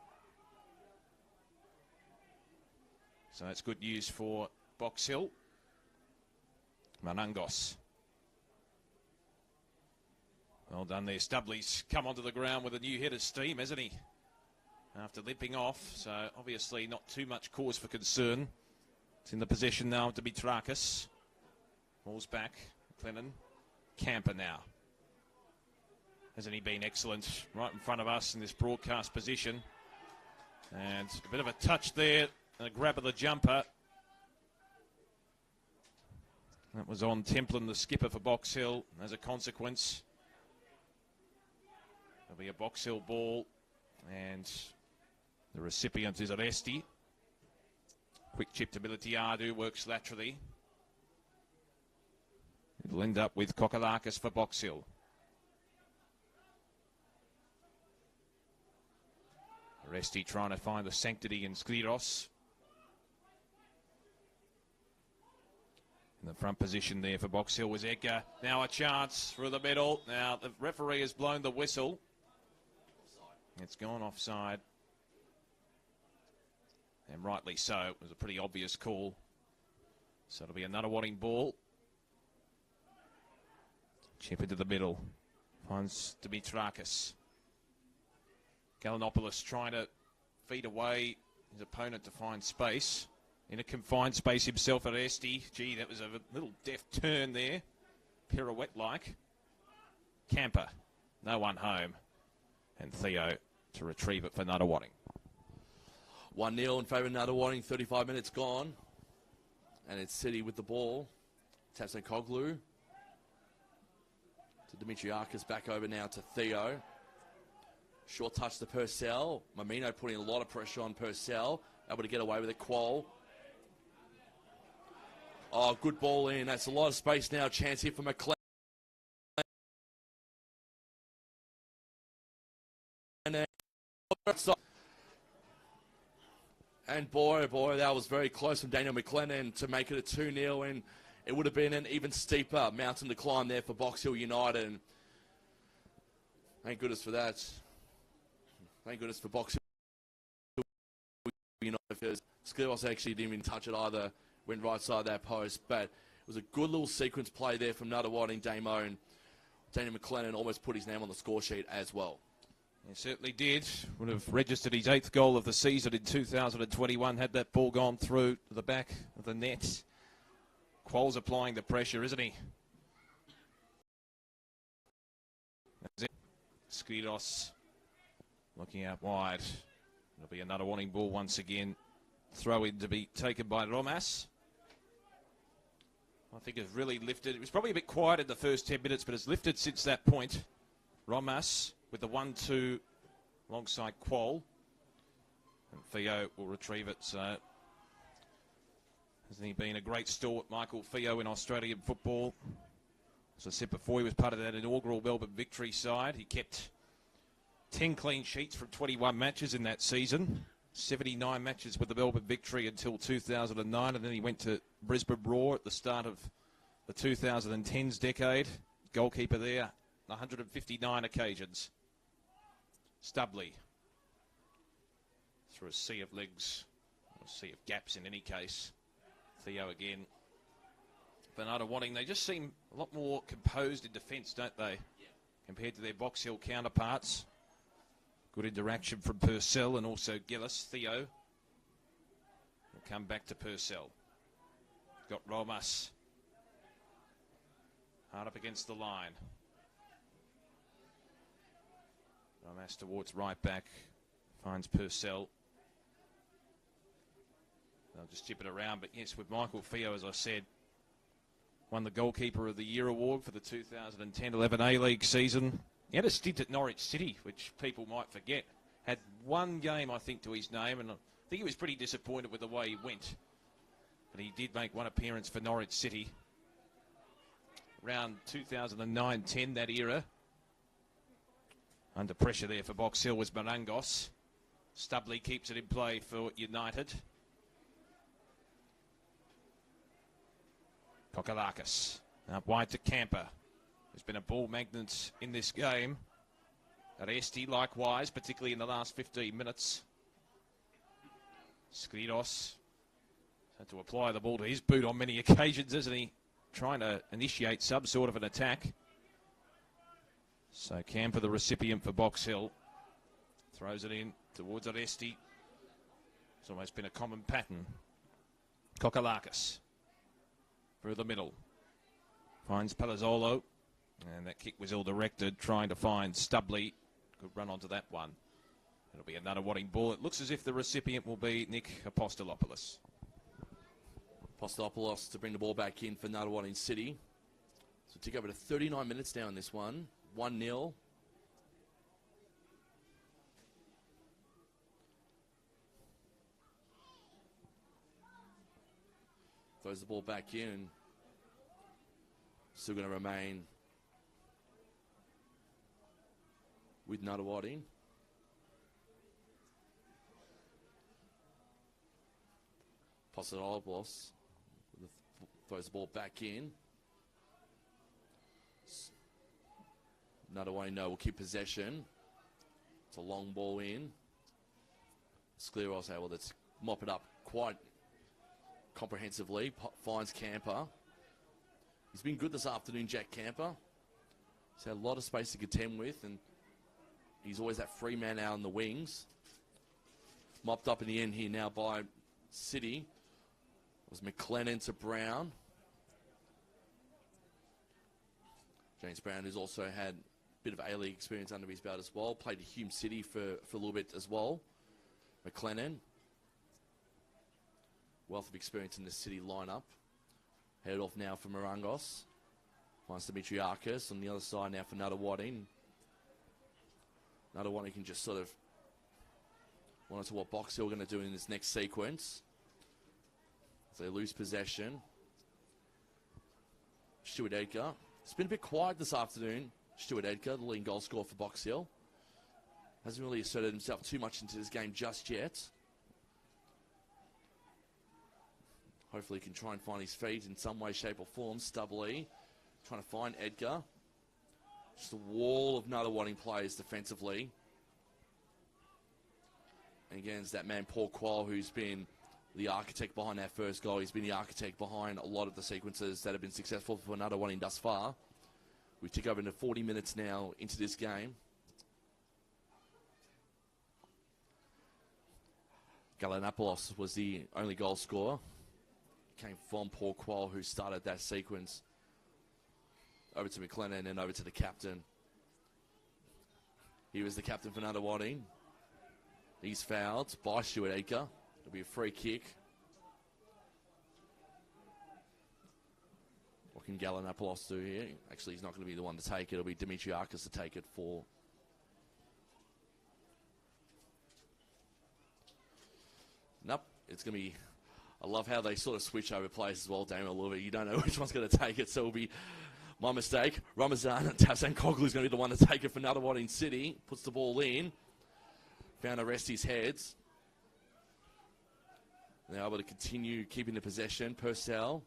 So that's good news for Box Hill. Manangos. Well done there. Stubley's come onto the ground with a new head of steam, hasn't he? After limping off, so obviously not too much cause for concern. It's in the possession now of Dimitrakis. Ball's back. Clennon. Camper now. Hasn't he been excellent right in front of us in this broadcast position? And a bit of a touch there. A grab of the jumper. That was on Templin, the skipper for Box Hill. As a consequence, there'll be a Box Hill ball. And the recipient is Aresti. Quick chip to Militiadu, works laterally. It'll end up with Kokalakis for Box Hill. Aresti trying to find the sanctity in Skliros. In the front position there for Box Hill was Edgar. Now a chance through the middle. Now the referee has blown the whistle. It's gone offside. And rightly so. It was a pretty obvious call. So it'll be a Nunawading ball. Chip into the middle. Finds Dimitrakis. Galanopoulos trying to feed away his opponent to find space. In a confined space himself, Aresti. Gee, that was a little deft turn there. Pirouette-like. Camper. No one home. And Theo to retrieve it for Nunawading. 1-0 in favour of Nunawading, 35 minutes gone. And it's City with the ball. Tapson Koglu. To Dimitriakis, back over now to Theo. Short touch to Purcell. Mamino putting a lot of pressure on Purcell. Able to get away with it. Qual. Oh, good ball in. That's a lot of space now. Chance here for McLean. And boy, oh boy, that was very close from Daniel McLennan to make it a 2-0, and it would have been an even steeper mountain to climb there for Box Hill United. And thank goodness for that. Thank goodness for Box Hill United, because Skliros actually didn't even touch it either. Went right side that post, but it was a good little sequence play there from Nunawading Damo, and Daniel McLennan almost put his name on the score sheet as well. He certainly did. Would have registered his 8th goal of the season in 2021 had that ball gone through to the back of the net. Qual's applying the pressure, isn't he? That's it. Skridos looking out wide. It'll be another warning ball once again. Throw in to be taken by Romas. I think it's really lifted. It was probably a bit quiet in the first 10 minutes, but it's lifted since that point. Romas with the 1-2 alongside Qual. And Theo will retrieve it. So hasn't he been a great stalwart, Michael Theo, in Australian football? As I said before, he was part of that inaugural Melbourne victory side. He kept 10 clean sheets from 21 matches in that season. 79 matches with the Melbourne victory until 2009, and then he went to Brisbane Roar at the start of the 2010s decade. Goalkeeper there, 159 occasions. Stubley through a sea of legs, a sea of gaps in any case. Theo again. Bernardo Watting, they just seem a lot more composed in defence, don't they? Yeah. Compared to their Box Hill counterparts. Good interaction from Purcell and also Gillis. Theo will come back to Purcell. Got Romas. Hard up against the line. Romas towards right back. Finds Purcell. They'll just chip it around. But yes, with Michael Theo, as I said, won the Goalkeeper of the Year award for the 2010-11 A-League season. He had a stint at Norwich City, which people might forget. Had one game, I think, to his name, and I think he was pretty disappointed with the way he went. But he did make one appearance for Norwich City. Around 2009-10, that era. Under pressure there for Box Hill was Marangos. Stubley keeps it in play for United. Kokalakis Up wide to Camper. There's been a ball magnet in this game. Aresti likewise, particularly in the last 15 minutes. Skridos had to apply the ball to his boot on many occasions, isn't he? Trying to initiate some sort of an attack. So Camper, the recipient for Box Hill, throws it in towards Aresti. It's almost been a common pattern. Kokalakis through the middle. Finds Palazzolo. And that kick was ill-directed, trying to find Stubley. Good run onto that one. It'll be a Nunawading ball. It looks as if the recipient will be Nick Apostolopoulos. Apostolopoulos to bring the ball back in for Nunawading City. So tick over to 39 minutes now in this one. 1-0. Throws the ball back in. Still going to remain with Nunawading. Apostolopoulos throws the ball back in. Nunawading will keep possession. It's a long ball in. Skleros able to mop it up quite comprehensively. Finds Camper. He's been good this afternoon, Jack Camper. He's had a lot of space to contend with, and he's always that free man out on the wings. Mopped up in the end here now by City. It was McLennan to Brown. James Brown, who's also had a bit of A-League experience under his belt as well. Played at Hume City for a little bit as well. McLennan. Wealth of experience in the City lineup. Headed off now for Marangos. Finds Dimitriakis on the other side now for Nunawading. Nunawading can just sort of monitor what Box Hill are going to do in this next sequence. As they lose possession. Stuart Edgar. It's been a bit quiet this afternoon. Stuart Edgar, the leading goal scorer for Box Hill. Hasn't really asserted himself too much into this game just yet. Hopefully he can try and find his feet in some way, shape or form. Stubbly trying to find Edgar. Just a wall of Nunawading players defensively. And again, it's that man Paul Quall who's been the architect behind that first goal. He's been the architect behind a lot of the sequences that have been successful for Nunawading thus far. We tick over into 40 minutes now into this game. Galanopoulos was the only goal scorer. Came from Paul Quall, who started that sequence. Over to McLennan and over to the captain. He was the captain for Nunawading. He's fouled by Stuart Edgar. It'll be a free kick. What can Galanopoulos do here? Actually, he's not going to be the one to take it. It'll be Dimitriakis to take it for. Nope, it's going to be. I love how they sort of switch over players as well, Daniel, a little bit. You don't know which one's going to take it, so it'll be my mistake. Ramazan and Tafsan Koglu's going to be the one to take it for Nunawading City. Puts the ball in. Found Aresti's heads. They're able to continue keeping the possession. Purcell.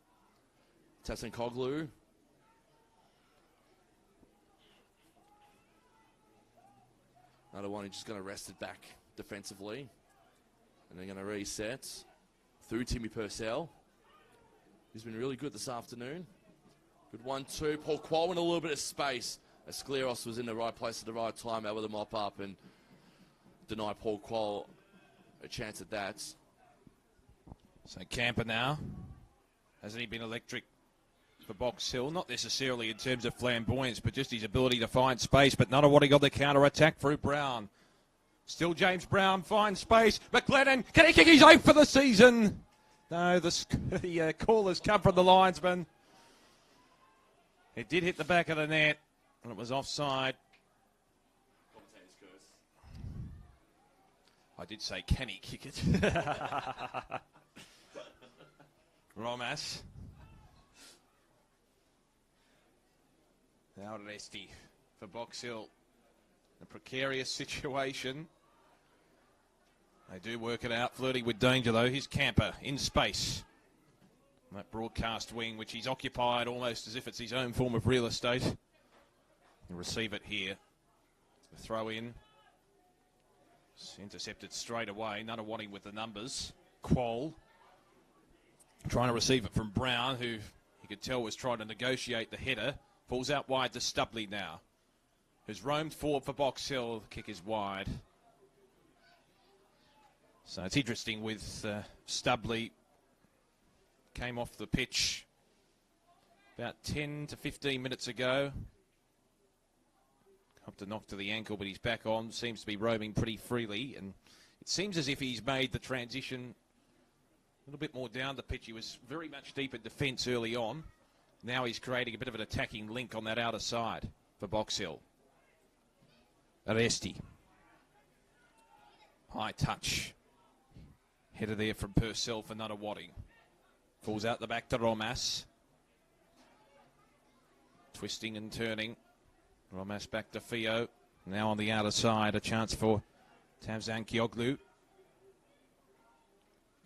Tafsan Koglu. Nunawading just going to rest it back defensively. And they're going to reset through Timmy Purcell. He's been really good this afternoon. Good 1-2. Paul Quall in a little bit of space. Skleros was in the right place at the right time, able to mop up and deny Paul Quall a chance at that. So Camper now. Hasn't he been electric for Box Hill? Not necessarily in terms of flamboyance, but just his ability to find space. But Nunawading got the counter-attack through Brown. Still James Brown finds space. McLennan, can he kick his 8th for the season? No, the call has come from the linesman. It did hit the back of the net, and it was offside. I did say, can he kick it? Romas. Now Resti for Box Hill. A precarious situation. They do work it out, flirting with danger though. Here's Camper in space. That broadcast wing, which he's occupied almost as if it's his own form of real estate. He'll receive it here. The throw in. It's intercepted straight away. Nunawading with the numbers. Quoll trying to receive it from Brown, who you could tell was trying to negotiate the header. Falls out wide to Stubley now, who's roamed forward for Box Hill. The kick is wide. So it's interesting with Stubley. Came off the pitch about 10 to 15 minutes ago. Hopped a knock to the ankle, but he's back on. Seems to be roaming pretty freely, and it seems as if he's made the transition a little bit more down the pitch. He was very much deep in defence early on. Now he's creating a bit of an attacking link on that outer side for Box Hill. Aresti. High touch. Header there from Purcell for Nunawading. Falls out the back to Romas. Twisting and turning. Romas back to Fio. Now on the outer side, a chance for Tavzan Kioglu.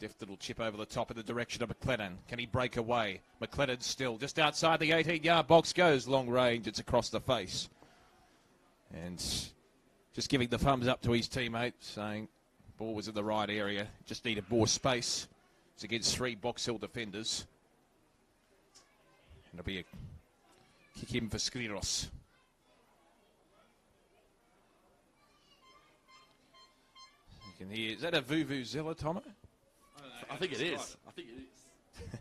Deft little chip over the top in the direction of McLennan. Can he break away? McLennan still just outside the 18-yard box goes. Long range, it's across the face. And just giving the thumbs up to his teammate, saying ball was in the right area. Just needed more space. It's against 3 Box Hill defenders. And it'll be a kick in for Skliros. You can hear, is that a Vuvuzela, Tomo? I think it is. I think it is.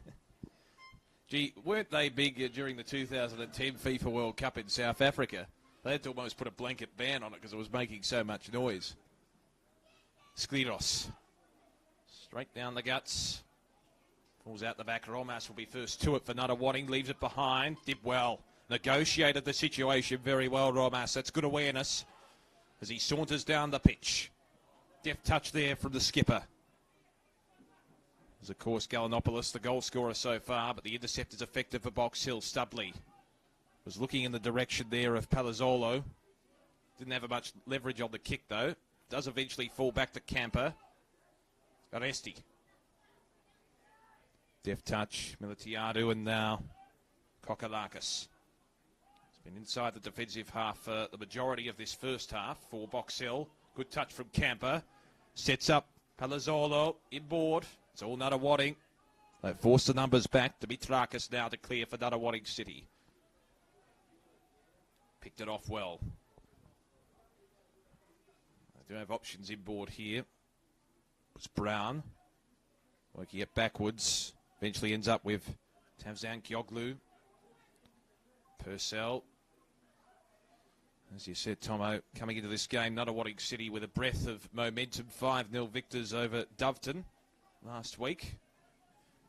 Gee, weren't they big during the 2010 FIFA World Cup in South Africa? They had to almost put a blanket ban on it because it was making so much noise. Skliros. Straight down the guts. Falls out the back. Romas will be first to it for Nunawading. Leaves it behind. Did well. Negotiated the situation very well, Romas. That's good awareness as he saunters down the pitch. Deft touch there from the skipper. There's, of course, Galanopoulos, the goal scorer so far, but the intercept is effective for Box Hill. Stubley was looking in the direction there of Palazzolo. Didn't have much leverage on the kick, though. Does eventually fall back to Camper. Aresti. Deft touch. Militiadu and now Kokalakis. It's been inside the defensive half for the majority of this first half for Box Hill. Good touch from Camper. Sets up Palazzolo inboard. It's all Nunawading. They force the numbers back. Dimitrakis now to clear for Nunawading City. Picked it off well. They do have options inboard here. It's Brown. Working it backwards. Eventually ends up with Tavzan Kioglu. Purcell. As you said, Tomo, coming into this game, Nunawading City with a breath of momentum. 5-0 victors over Doveton last week.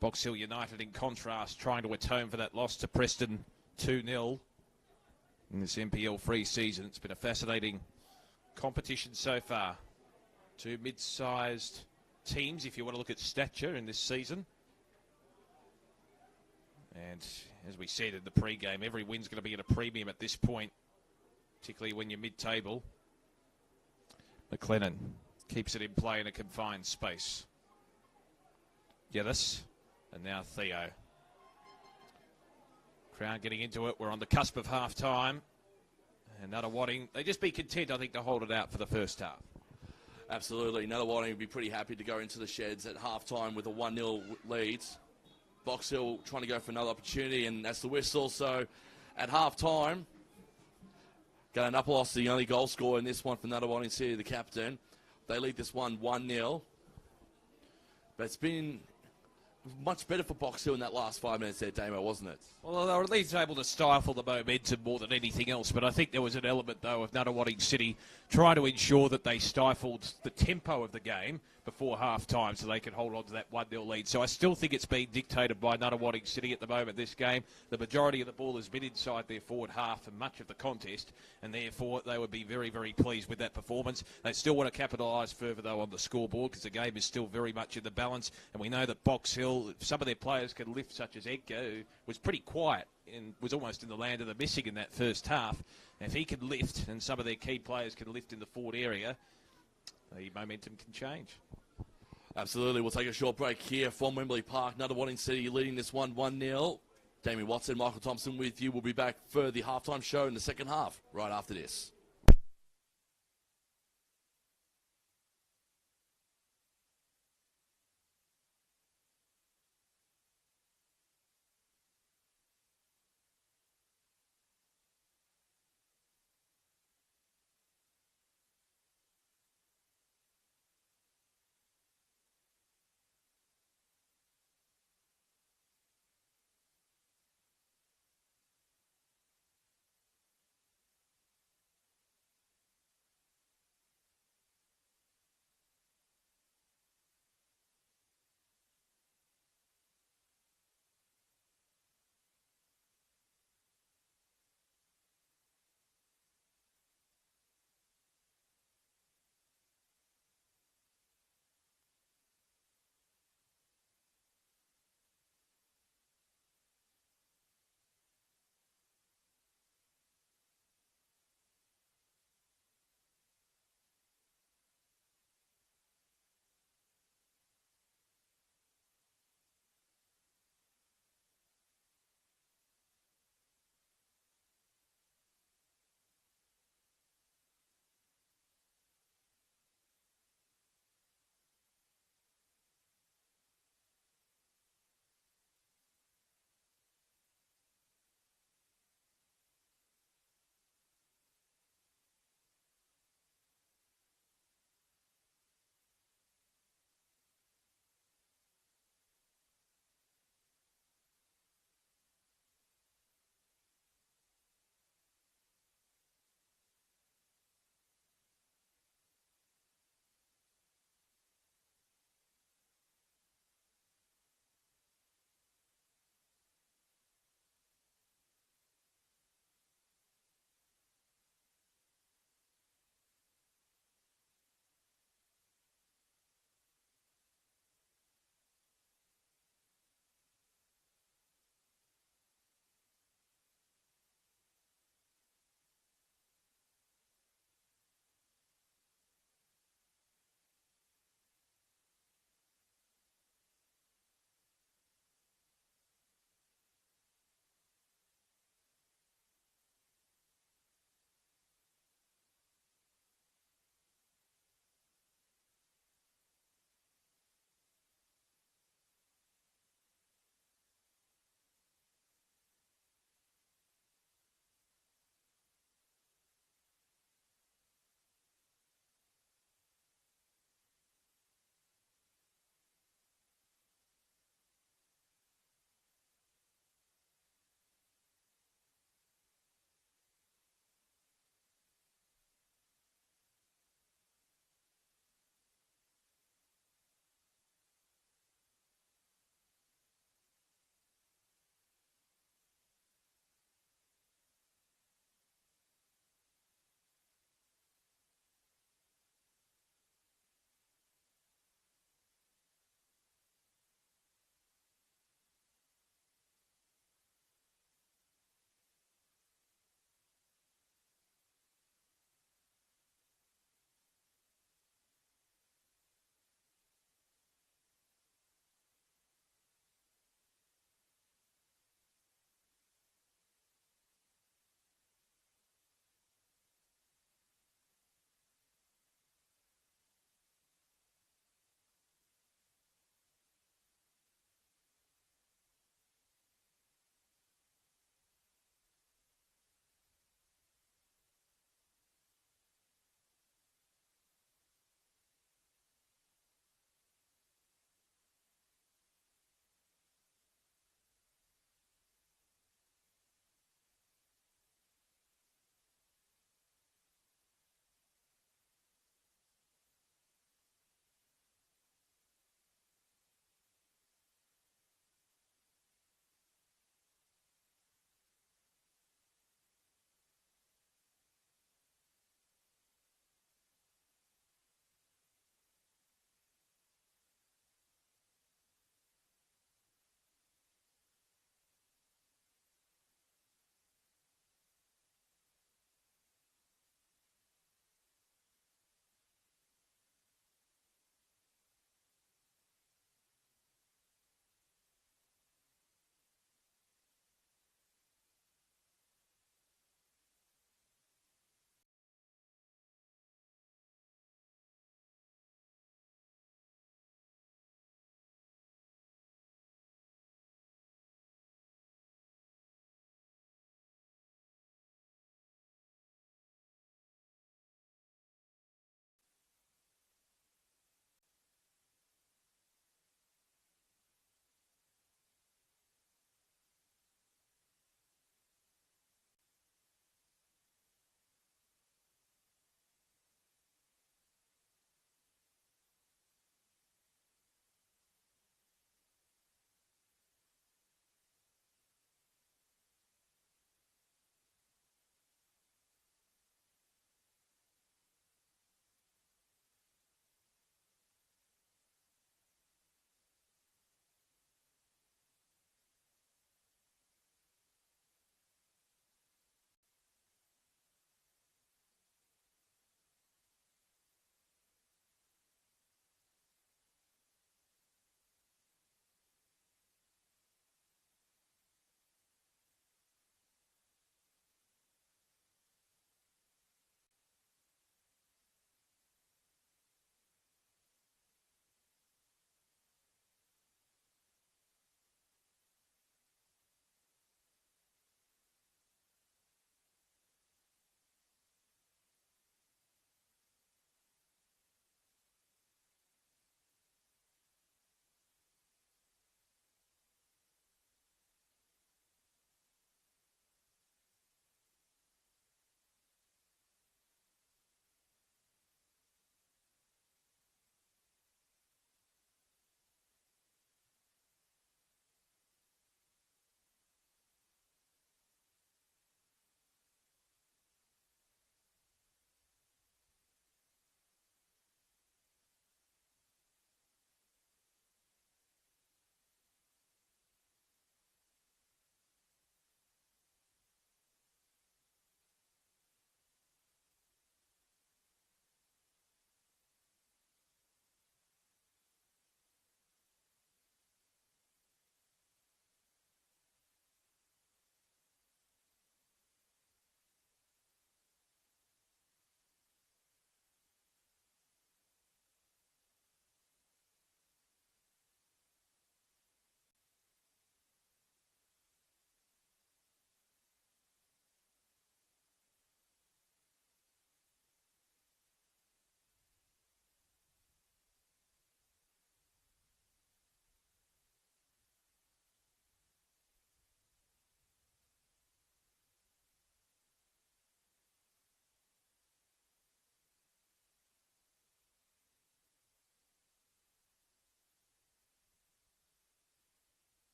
Box Hill United, in contrast, trying to atone for that loss to Preston 2-0 in this NPL3 season. It's been a fascinating competition so far. 2 mid-sized teams, if you want to look at stature in this season. And as we said in the pre-game, every win's going to be at a premium at this point, particularly when you're mid-table. McLennan keeps it in play in a confined space. Gillis, and now Theo. Crown getting into it. We're on the cusp of half-time. And Nunawading, they just be content, I think, to hold it out for the first half. Absolutely. Nunawading would be pretty happy to go into the sheds at half-time with a 1-0 lead. Box Hill trying to go for another opportunity, and that's the whistle. So at half-time, Galanopoulos, the only goal scorer in this one for Nunawading City, the captain. They lead this one 1-0. But it's been much better for Box Hill in that last 5 minutes there, Damo, wasn't it? Well, they were at least able to stifle the momentum more than anything else. But I think there was an element, though, of Nunawading City trying to ensure that they stifled the tempo of the game before half-time so they could hold on to that 1-0 lead. So I still think it's being dictated by Nunawading City at the moment, this game. The majority of the ball has been inside their forward half for much of the contest, and therefore they would be very, very pleased with that performance. They still want to capitalise further, though, on the scoreboard because the game is still very much in the balance. And we know that Box Hill, some of their players can lift, such as Edgar, who was pretty quiet and was almost in the land of the missing in that first half. And if he can lift, and some of their key players can lift in the forward area, the momentum can change. Absolutely. We'll take a short break here from Wembley Park. Nunawading City leading this one 1-0. Damien Watson, Michael Thompson with you. We'll be back for the halftime show in the second half right after this.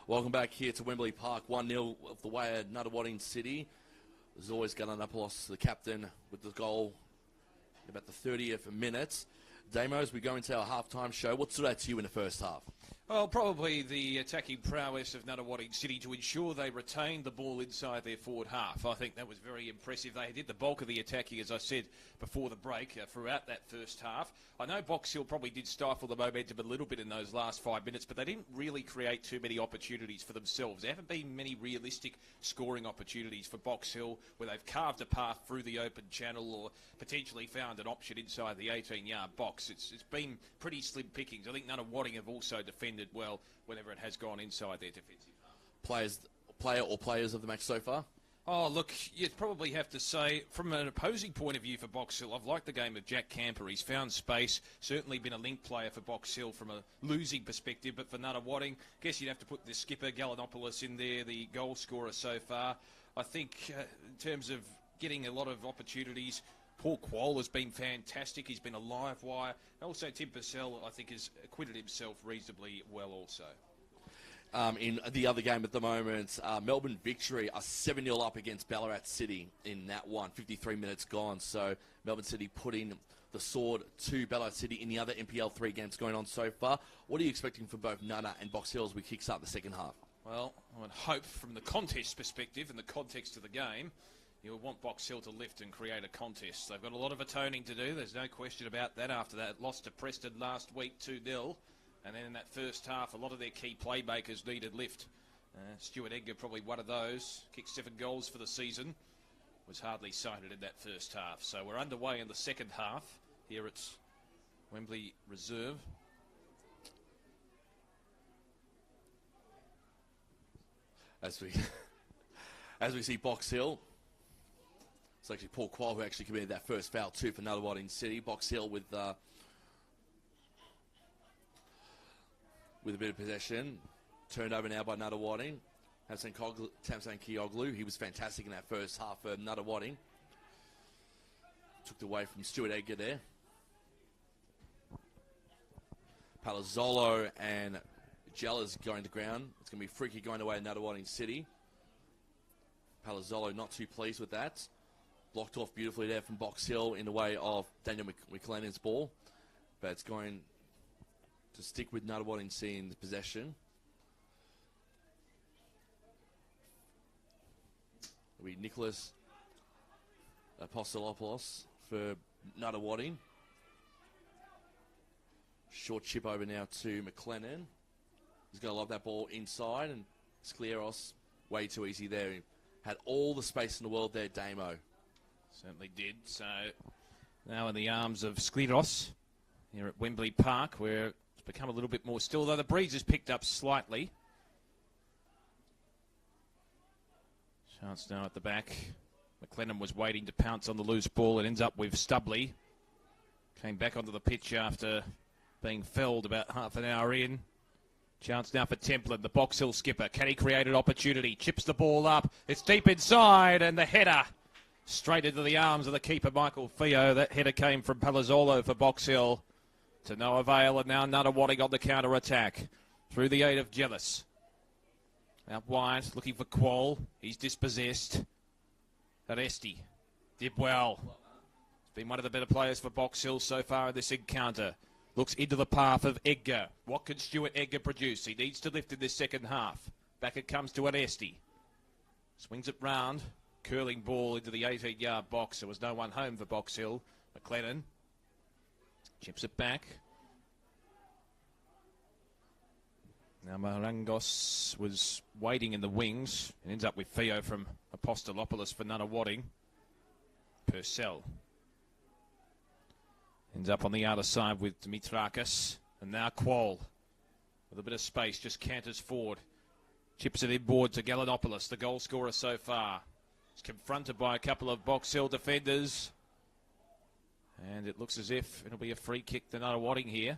Welcome back here to Wembley Park. 1-0 of the way at Nunawading City. There's always Gallinopoulos, the captain, with the goal in about the 30th minute. Damo, as we go into our halftime show, what stood out to you in the first half? Well, probably the attacking prowess of Nunawading City to ensure they retained the ball inside their forward half. I think that was very impressive. They did the bulk of the attacking, as I said before the break, throughout that first half. I know Box Hill probably did stifle the momentum a little bit in those last 5 minutes, but they didn't really create too many opportunities for themselves. There haven't been many realistic scoring opportunities for Box Hill where they've carved a path through the open channel or potentially found an option inside the 18-yard box. It's been pretty slim pickings. I think Nunawading have also defended well whenever it has gone inside their defensive half. Player or players of the match so far? Oh, look, you'd probably have to say, from an opposing point of view for Box Hill, I've liked the game of Jack Camper. He's found space, certainly been a link player for Box Hill from a losing perspective, but for Nunawading, I guess you'd have to put the skipper, Gallinopoulos, in there, the goal scorer so far. I think in terms of getting a lot of opportunities, Paul Quoll has been fantastic. He's been a live wire. Also, Tim Purcell, I think, has acquitted himself reasonably well also. In the other game at the moment, Melbourne victory are 7-0 up against Ballarat City in that one. 53 minutes gone. So Melbourne City putting the sword to Ballarat City in the other NPL3 games going on so far. What are you expecting from both Nunna and Box Hill as we kick-start the second half? Well, I would hope from the contest perspective and the context of the game, you would want Box Hill to lift and create a contest. They've got a lot of atoning to do. There's no question about that after that loss to Preston last week, 2-0. And then in that first half, a lot of their key playmakers needed lift. Stuart Edgar, probably one of those, kicked 7 goals for the season, was hardly cited in that first half. So we're underway in the second half here at Wembley Reserve. As we see Box Hill, it's actually Paul Quoll who actually committed that first foul too for Nunawading City. Box Hill with a bit of possession. Turned over now by Nunawading. Tamsin Kioglu, he was fantastic in that first half for Nunawading. Took it away from Stuart Edgar there. Palazzolo and Geller's going to ground. It's going to be Freaky going away at Nunawading City. Palazzolo not too pleased with that. Blocked off beautifully there from Box Hill in the way of Daniel McLennan's ball. But it's going to stick with Nunawading City in the possession. It'll be Nicholas Apostolopoulos for Nunawading. Short chip over now to McLennan. He's going to lob that ball inside, and Skleros way too easy there. He had all the space in the world there, Damo. Certainly did. So now in the arms of Skleros here at Wembley Park, where it's become a little bit more still, though the breeze has picked up slightly. Chance now at the back. McLennan was waiting to pounce on the loose ball. It ends up with Stubley. Came back onto the pitch after being felled about half an hour in. Chance now for Templin, the Box Hill skipper. Can he create an opportunity? Chips the ball up. It's deep inside, and the header straight into the arms of the keeper, Michael Fio. That header came from Palazzolo for Box Hill. To no avail, and now Nunawading on the counter-attack. Through the aid of Jealous. Out wide, looking for Quoll. He's dispossessed. Aresti did well. He's been one of the better players for Box Hill so far in this encounter. Looks into the path of Edgar. What can Stuart Edgar produce? He needs to lift in this second half. Back it comes to Aresti. Swings it round. Curling ball into the 18-yard box. There was no one home for Box Hill. McLennan chips it back. Now Marangos was waiting in the wings. It ends up with Fio from Apostolopoulos for Nunawading. Purcell ends up on the outer side with Dimitrakis. And now Quoll with a bit of space, just canters forward. Chips it inboard to Gallinopoulos, the goal scorer so far. He's confronted by a couple of Box Hill defenders. And it looks as if it'll be a free kick to Nunawading here.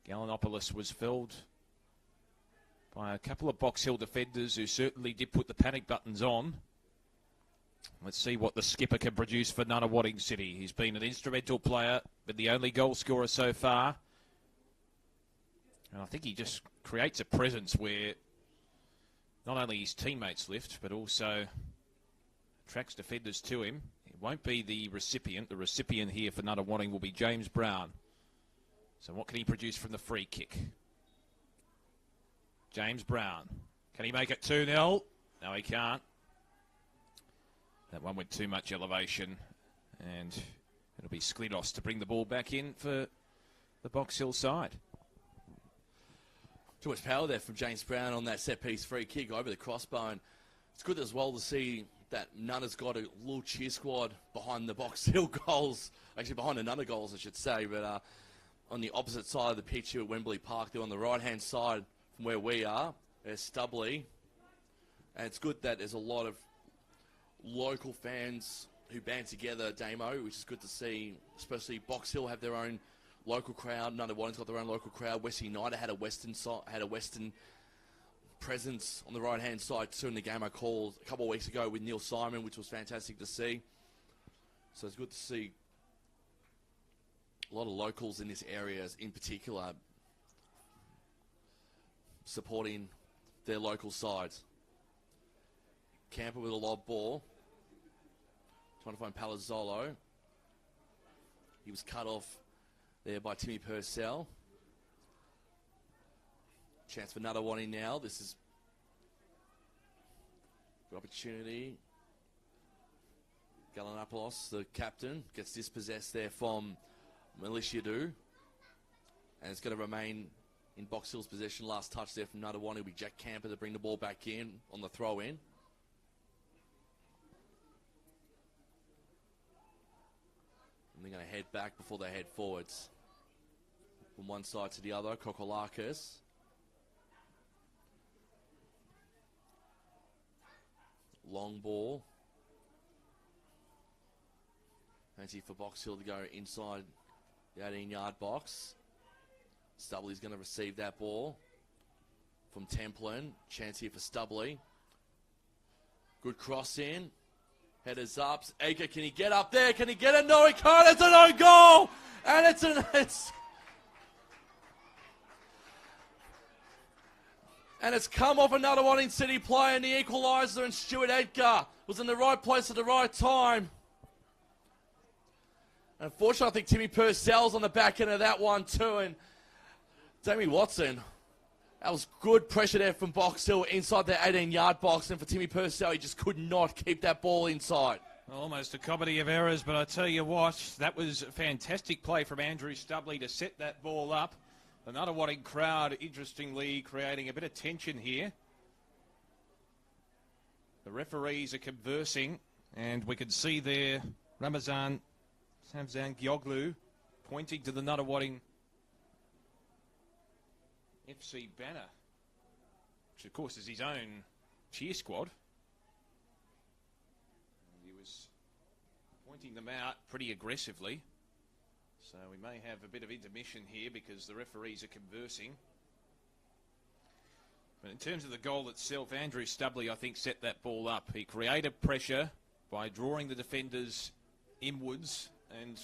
Gallinopoulos was felled by a couple of Box Hill defenders who certainly did put the panic buttons on. Let's see what the skipper can produce for Nunawading City. He's been an instrumental player, but the only goal scorer so far. And I think he just creates a presence where not only his teammates lift, but also attracts defenders to him. He won't be the recipient. The recipient here for Nunawading will be James Brown. So what can he produce from the free kick? James Brown. Can he make it 2-0? No, he can't. That one with too much elevation. And it'll be Sklidos to bring the ball back in for the Box Hill side. Too much power there from James Brown on that set-piece free kick over the crossbar. And it's good as well to see that Nuna's got a little cheer squad behind the Box Hill goals. Actually, behind the Nunna goals, I should say. But on the opposite side of the pitch here at Wembley Park, they're on the right-hand side from where we are. There's Stubley. And it's good that there's a lot of local fans who band together, Damo, which is good to see. Especially Box Hill have their own local crowd. Nunawading's got their own local crowd. West United had a Western presence on the right-hand side too in the game I called a couple of weeks ago with Neil Simon, which was fantastic to see. So it's good to see a lot of locals in this area, in particular, supporting their local sides. Camper with a lob ball. Trying to find Palazzolo. He was cut off there by Timmy Purcell. Chance for Nunawading now. This is good opportunity. Galanopoulos, the captain, gets dispossessed there from Melishadu. And it's going to remain in Box Hill's possession. Last touch there from Nunawading will be Jack Camper to bring the ball back in on the throw-in. And they're going to head back before they head forwards. From one side to the other, Kokolakis. Long ball. Fancy for Box Hill to go inside the 18-yard box. Stubley's going to receive that ball from Templin. Chance here for Stubley. Good cross in. Headers up. Aker, can he get up there? Can he get it? No, he can't. It's an own goal. And it's come off another one in City player, and the equaliser, and Stuart Edgar was in the right place at the right time. Unfortunately, I think Timmy Purcell's on the back end of that one too, and Damien Watson, that was good pressure there from Box Hill inside the 18-yard box, and for Timmy Purcell, he just could not keep that ball inside. Almost a comedy of errors, but I tell you what, that was a fantastic play from Andrew Stubley to set that ball up. The Nunawading crowd, interestingly, creating a bit of tension here. The referees are conversing, and we can see there Ramazan Samzang-Gyoglu pointing to the Nunawading FC banner, which of course is his own cheer squad. And he was pointing them out pretty aggressively. So we may have a bit of intermission here because the referees are conversing. But in terms of the goal itself, Andrew Stubley, I think, set that ball up. He created pressure by drawing the defenders inwards and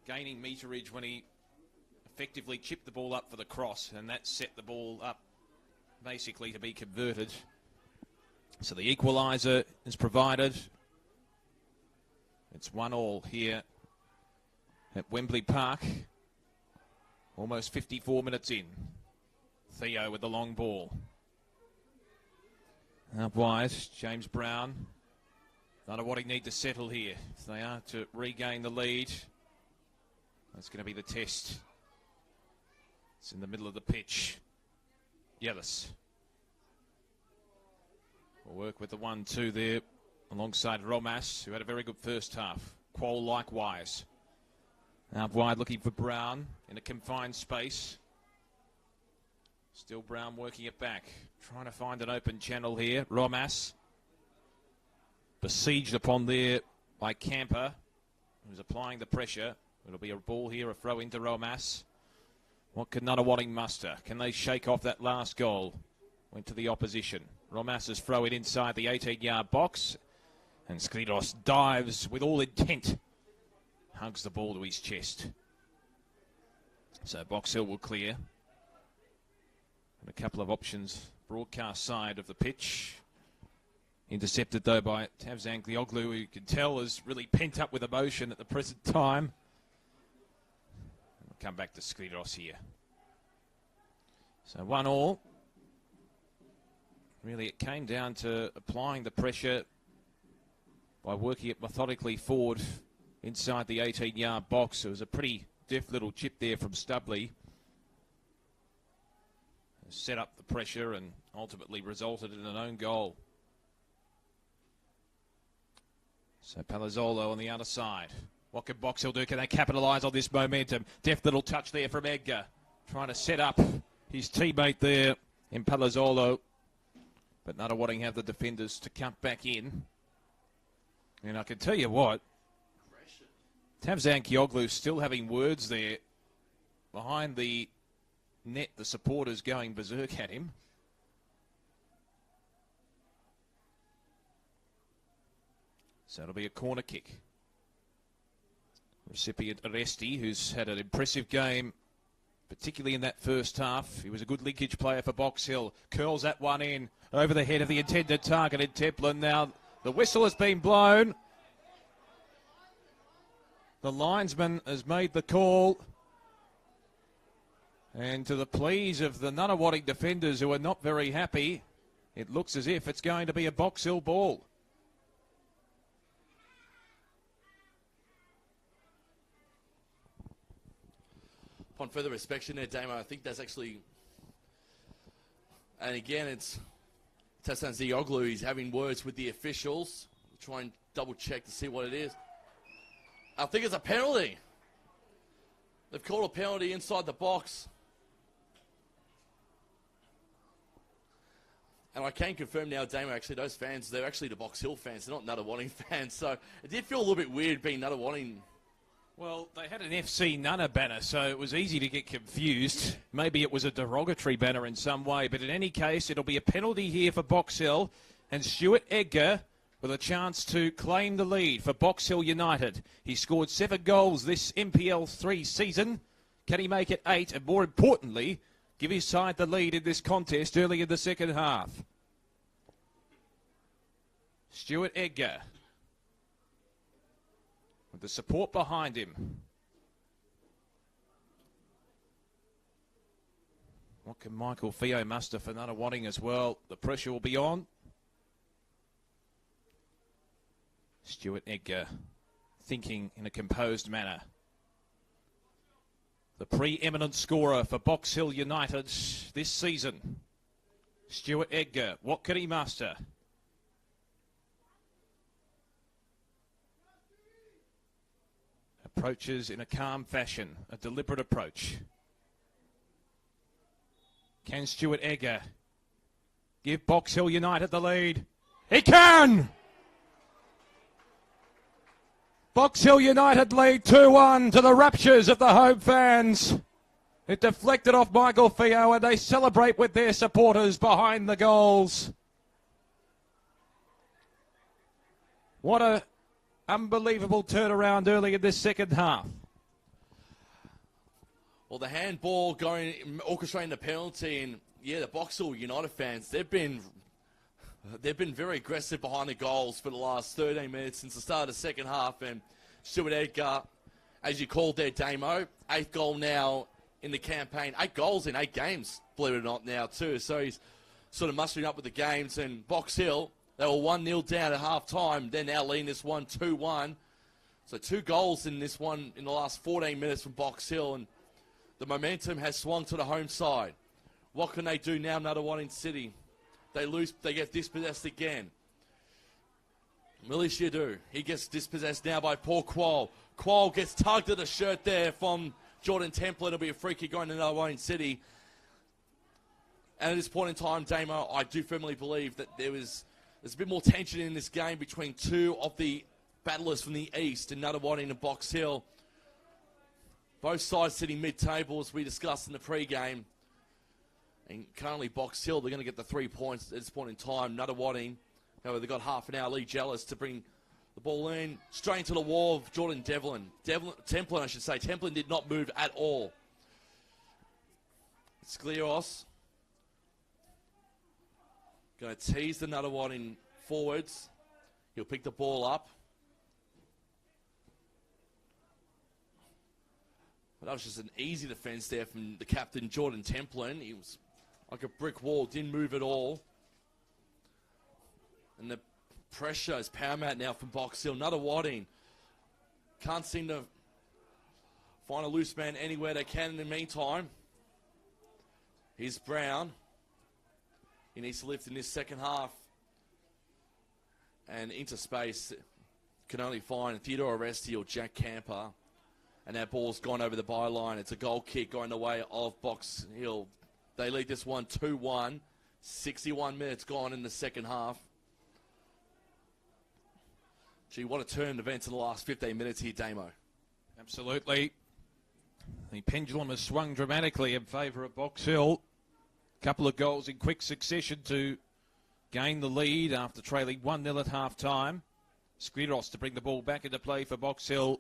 gaining meterage when he effectively chipped the ball up for the cross, and that set the ball up basically to be converted. So the equaliser is provided. It's 1-1 here at Wembley Park. Almost 54 minutes in. Theo with the long ball. Up wide, James Brown. Nunawading need to settle here if they are to regain the lead. That's going to be the test. It's in the middle of the pitch. Yellis will work with the 1-2 there alongside Romas, who had a very good first half. Quol likewise. Out wide looking for Brown in a confined space. Still Brown working it back. Trying to find an open channel here. Romas. Besieged upon there by Camper, who's applying the pressure. It'll be a ball here, a throw into Romas. What can Nunawading muster? Can they shake off that last goal? Went to the opposition. Romas is throw it inside the 18-yard box. And Sklidos dives with all intent. Hugs the ball to his chest. So Box Hill will clear. And a couple of options, broadcast side of the pitch. Intercepted, though, by Tavzan Glioglu, who you can tell is really pent up with emotion at the present time. We'll come back to Skliros here. So 1-1. Really, it came down to applying the pressure by working it methodically forward inside the 18-yard box. It was a pretty deft little chip there from Stubley. Set up the pressure and ultimately resulted in an own goal. So Palazzolo on the other side. What can Box Hill do? Can they capitalise on this momentum? Deft little touch there from Edgar. Trying to set up his teammate there in Palazzolo. But Nunawading have the defenders to come back in. And I can tell you what, Tavzan Glioglu still having words there behind the net, the supporters going berserk at him. So it'll be a corner kick. Recipient Aresti, who's had an impressive game, particularly in that first half. He was a good linkage player for Box Hill. Curls that one in over the head of the intended target in Templin. Now the whistle has been blown. The linesman has made the call. And to the pleas of the Nunawading defenders, who are not very happy, it looks as if it's going to be a Box Hill ball. Upon further inspection there, Damo, I think that's actually... And again, it's Tavzan Glioglu. He's having words with the officials. We'll try and double check to see what it is. I think it's a penalty. They've called a penalty inside the box. And I can confirm now, Damo, actually, those fans, they're actually the Box Hill fans. They're not Nunawading fans. So it did feel a little bit weird being Nunawading. Well, they had an FC Nunna banner, so it was easy to get confused. Maybe it was a derogatory banner in some way. But in any case, it'll be a penalty here for Box Hill. And Stuart Edgar with a chance to claim the lead for Box Hill United. He scored 7 goals this NPL3 season. Can he make it 8? And more importantly, give his side the lead in this contest early in the second half. Stuart Edgar, with the support behind him. What can Michael Fio muster for Nunawading as well? The pressure will be on. Stuart Edgar thinking in a composed manner. The preeminent scorer for Box Hill United this season. Stuart Edgar, what can he muster? Approaches in a calm fashion, a deliberate approach. Can Stuart Edgar give Box Hill United the lead? He can! Box Hill United lead 2-1 to the raptures of the home fans. It deflected off Michael Fio and they celebrate with their supporters behind the goals. What a unbelievable turnaround early in this second half. Well, the handball orchestrating the penalty, and yeah, the Box Hill United fans, they've been very aggressive behind the goals for the last 13 minutes since the start of the second half. And Stuart Edgar, as you called there, Damo, 8th goal now in the campaign. 8 goals in 8 games, believe it or not, now too. So he's sort of mustering up with the games. And Box Hill, they were 1-0 down at half-time. They're now leading this one 2-1. So 2 goals in this one in the last 14 minutes from Box Hill. And the momentum has swung to the home side. What can they do now, Nunawading City? They lose, they get dispossessed again. Milish Yadu, he gets dispossessed now by Paul Quoll. Quoll gets tugged at the shirt there from Jordan Templer. It'll be a free kick going to Nunawading City. And at this point in time, Damo, I do firmly believe that there's a bit more tension in this game between 2 of the battlers from the east, in Nunawading and Box Hill. Both sides sitting mid-table, as we discussed in the pre-game. And currently Box Hill, they're going to get the 3 points at this point in time. Nunawading, however, they've got half an hour. Lee Jealous to bring the ball in. Straight into the wall of Jordan Templin, I should say. Templin did not move at all. Skliros Going to tease the Nunawading forwards. He'll pick the ball up. But that was just an easy defence there from the captain, Jordan Templin. He was like a brick wall, didn't move at all. And the pressure is paramount now from Box Hill. Nunawading can't seem to find a loose man anywhere they can in the meantime. Here's Brown. He needs to lift in this second half. And into space can only find Theodore Aresti or Jack Camper. And that ball's gone over the byline. It's a goal kick going the way of Box Hill. They lead this one 2-1. 61 minutes gone in the second half. Gee, what a turn events in the last 15 minutes here, Damo. Absolutely. The pendulum has swung dramatically in favour of Box Hill. Couple of goals in quick succession to gain the lead after trailing 1-0 at half-time. Skliros to bring the ball back into play for Box Hill.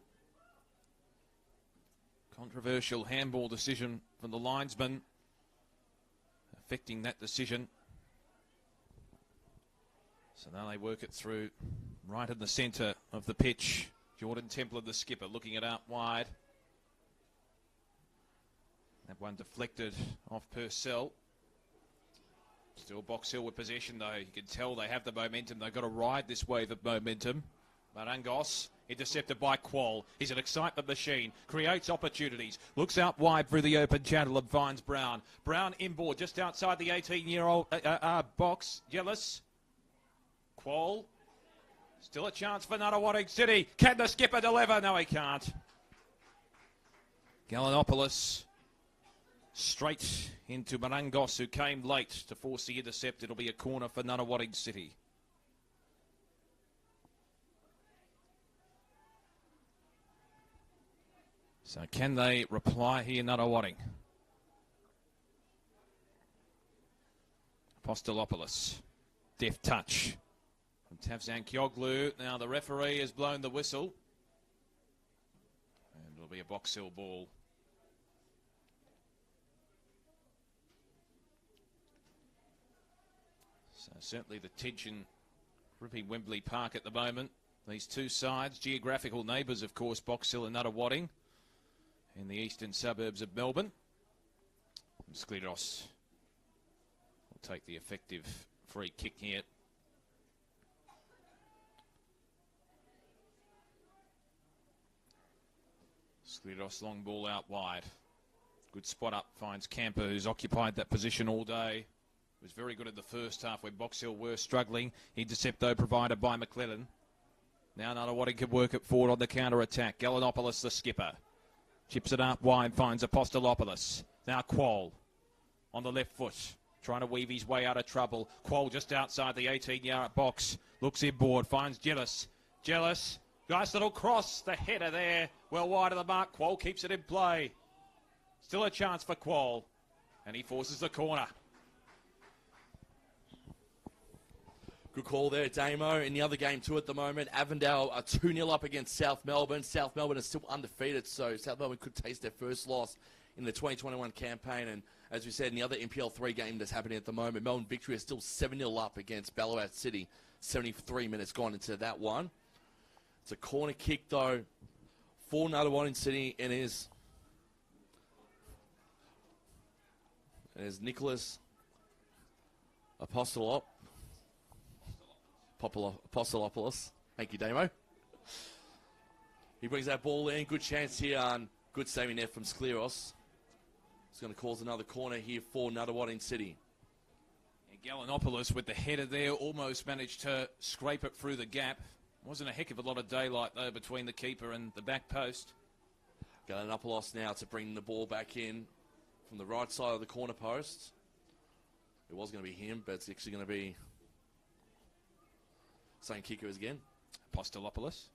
Controversial handball decision from the linesman, affecting that decision. So now they work it through right in the centre of the pitch. Jordan Templin, the skipper, looking it out wide. That one deflected off Purcell. Still Box Hill with possession, though. You can tell they have the momentum. They've got to ride this wave of momentum. Marangos intercepted by Qual. He's an excitement machine. Creates opportunities. Looks out wide through the open channel and finds Brown. Brown inboard just outside the 18-year-old box. Gillis. Qual. Still a chance for Nunawading City. Can the skipper deliver? No, he can't. Gallinopoulos straight into Marangos, who came late to force the intercept. It'll be a corner for Nunawading City. So can they reply here, Nunawading? Apostolopoulos. Deft touch from Tavzan Kioglu. Now the referee has blown the whistle. And it'll be a Box Hill ball. So certainly the tension gripping Wembley Park at the moment. These two sides, geographical neighbours, of course, Box Hill and Nunawading, in the eastern suburbs of Melbourne. And Skliros will take the effective free kick here. Skliros, long ball out wide. Good spot up, finds Camper, who's occupied that position all day. Was very good in the first half when Box Hill were struggling. Intercept, though, provided by McLennan. Now Nunawading can work it forward on the counter-attack. Gallinopoulos, the skipper. Chips it up wide, finds Apostolopoulos. Now Qual on the left foot, trying to weave his way out of trouble. Qual just outside the 18-yard box. Looks inboard, finds Gillis. Gillis, nice little cross. The header there, well wide of the mark. Qual keeps it in play. Still a chance for Qual, and he forces the corner. Good call there, Damo. In the other game, too, at the moment, Avondale are 2-0 up against South Melbourne. South Melbourne is still undefeated, so South Melbourne could taste their first loss in the 2021 campaign. And as we said, in the other NPL3 game that's happening at the moment, Melbourne Victory is still 7-0 up against Ballarat City. 73 minutes gone into that one. It's a corner kick, though, for Nunawading City, and is Nicholas Apostolopoulos. Thank you, Damo. He brings that ball in. Good chance here and good saving there from Skliros. It's going to cause another corner here for Nunawading City. And Gallinopoulos with the header there almost managed to scrape it through the gap. Wasn't a heck of a lot of daylight, though, between the keeper and the back post. Gallinopoulos now to bring the ball back in from the right side of the corner post. It was going to be him, but it's actually going to be same kicker as again. Apostolopoulos.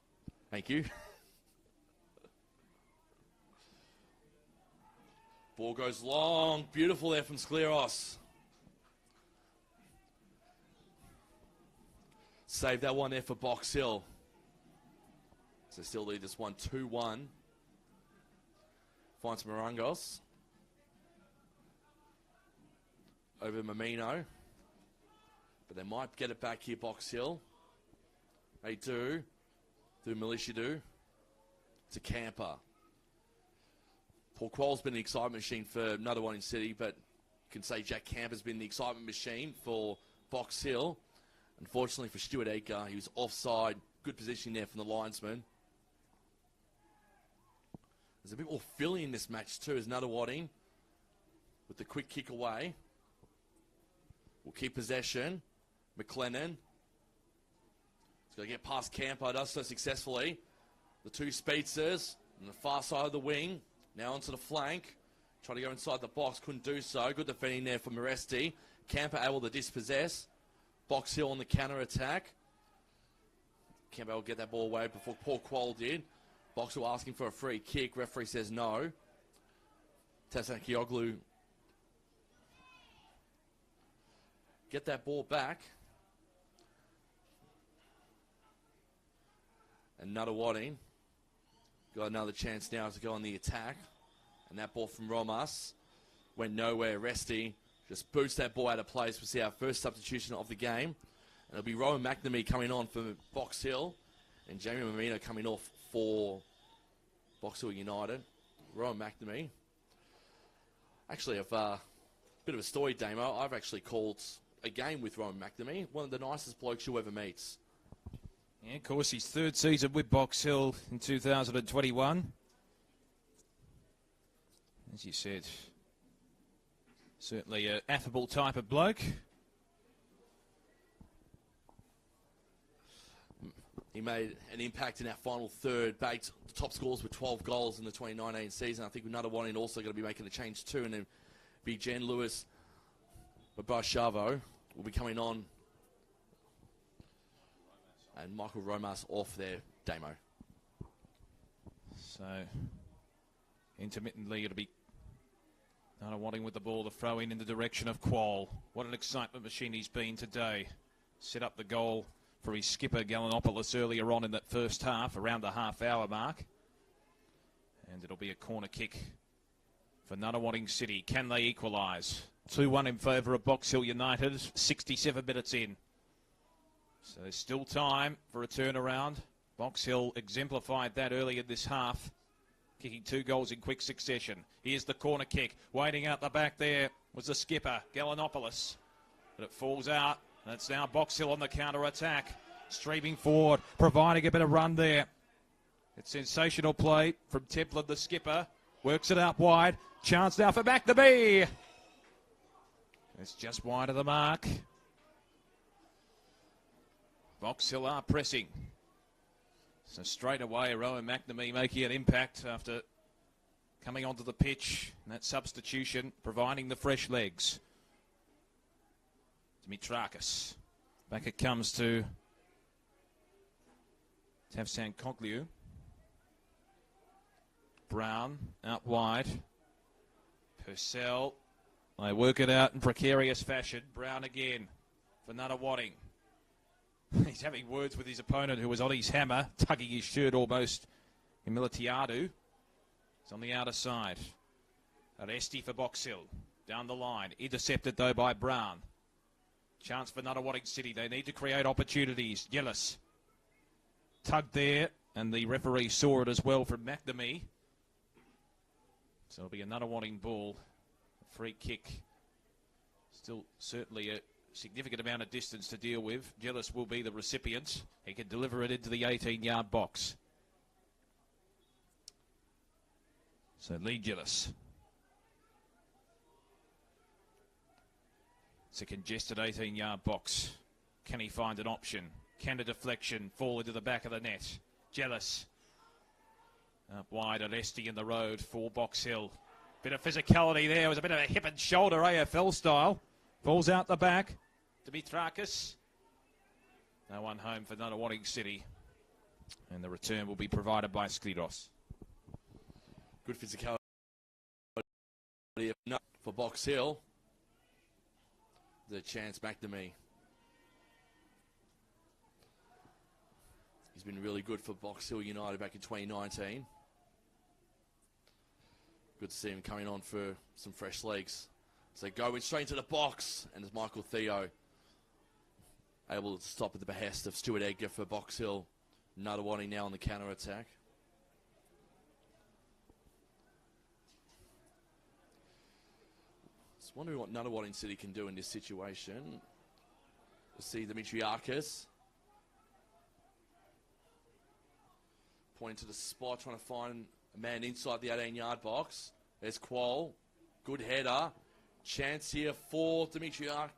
Thank you. Ball goes long. Beautiful there from Skliros. Save that one there for Box Hill. So still lead this one 2-1. Finds Marangos. Over Mamino. But they might get it back here, Box Hill. They do. Do Militia do. It's a camper. Paul Quall's been the excitement machine for Nunawading City, but you can say Jack Camper's been the excitement machine for Box Hill. Unfortunately for Stuart Edgar, he was offside. Good position there from the linesman. There's a bit more filling in this match too as Nunawading with the quick kick away. Will keep possession. McLennan. He's got to get past Camper. Does so successfully. The two speedsters on the far side of the wing. Now onto the flank. Trying to go inside the box. Couldn't do so. Good defending there for Moresti. Camper able to dispossess. Box Hill on the counter attack. Camper will get that ball away before Paul Quall did. Box Hill asking for a free kick. Referee says no. Tassan Kioglu get that ball back. And Nunawading got another chance now to go on the attack. And that ball from Romas went nowhere. Resti just boots that ball out of place. We'll see our first substitution of the game. And it'll be Rowan McNamee coming on for Box Hill. And Jamie Marino coming off for Box Hill United. Rowan McNamee. Actually, a bit of a story, Damo. I've actually called a game with Rowan McNamee. One of the nicest blokes you'll ever meet. Yeah, of course, his third season with Box Hill in 2021. As you said, certainly an affable type of bloke. He made an impact in our final third. Bagged the top scores with 12 goals in the 2019 season. I think Nunawading also going to be making a change too. And then be Jen Lewis, Babashavo will be coming on. And Michael Romas off there, Damo. So, intermittently it'll be Nunawading with the ball, the throw in the direction of Quall. What an excitement machine he's been today. Set up the goal for his skipper, Gallinopoulos, earlier on in that first half, around the half-hour mark. And it'll be a corner kick for Nunawading City. Can they equalise? 2-1 in favour of Box Hill United, 67 minutes in. So there's still time for a turnaround. Box Hill exemplified that early in this half, kicking 2 goals in quick succession. Here's the corner kick. Waiting out the back there was the skipper, Gallinopoulos. But it falls out. And it's now Box Hill on the counter-attack. Streaming forward, providing a bit of run there. It's sensational play from Templin, the skipper. Works it out wide. Chance now for McNamee. It's just wide of the mark. Box Hill are pressing. So straight away, Rowan McNamee making an impact after coming onto the pitch. And that substitution, providing the fresh legs. Dimitrakis. Back it comes to Tavsan Cogliu. Brown out wide. Purcell. They work it out in precarious fashion. Brown again for Nunawading. He's having words with his opponent who was on his hammer, tugging his shirt almost. Militiadu. It's on the outer side. Aresti for Box Hill. Down the line. Intercepted though by Brown. Chance for Nunawading City. They need to create opportunities. Yellis. Tugged there. And the referee saw it as well from McNamee. So it'll be a Nunawading ball. A free kick. Still certainly a significant amount of distance to deal with. Gillis will be the recipient. He can deliver it into the 18-yard box. So Lee Gillis. It's a congested 18-yard box. Can he find an option? Can a deflection fall into the back of the net? Gillis. Up wide, Aresti in the road for Box Hill. Bit of physicality there. It was a bit of a hip and shoulder AFL style. Falls out the back. Dimitrakis. No one home for Nunawading City. And the return will be provided by Sklidos. Good physicality for Box Hill. The chance McNamee. He's been really good for Box Hill United back in 2019. Good to see him coming on for some fresh legs. So going straight into the box, and it's Michael Theo able to stop at the behest of Stuart Edgar for Box Hill. Nunawading now on the counter-attack. Just wondering what Nunawading City can do in this situation. We'll see Dimitriakis pointing to the spot, trying to find a man inside the 18-yard box. There's Qual. Good header. Chance here for Dimitriak.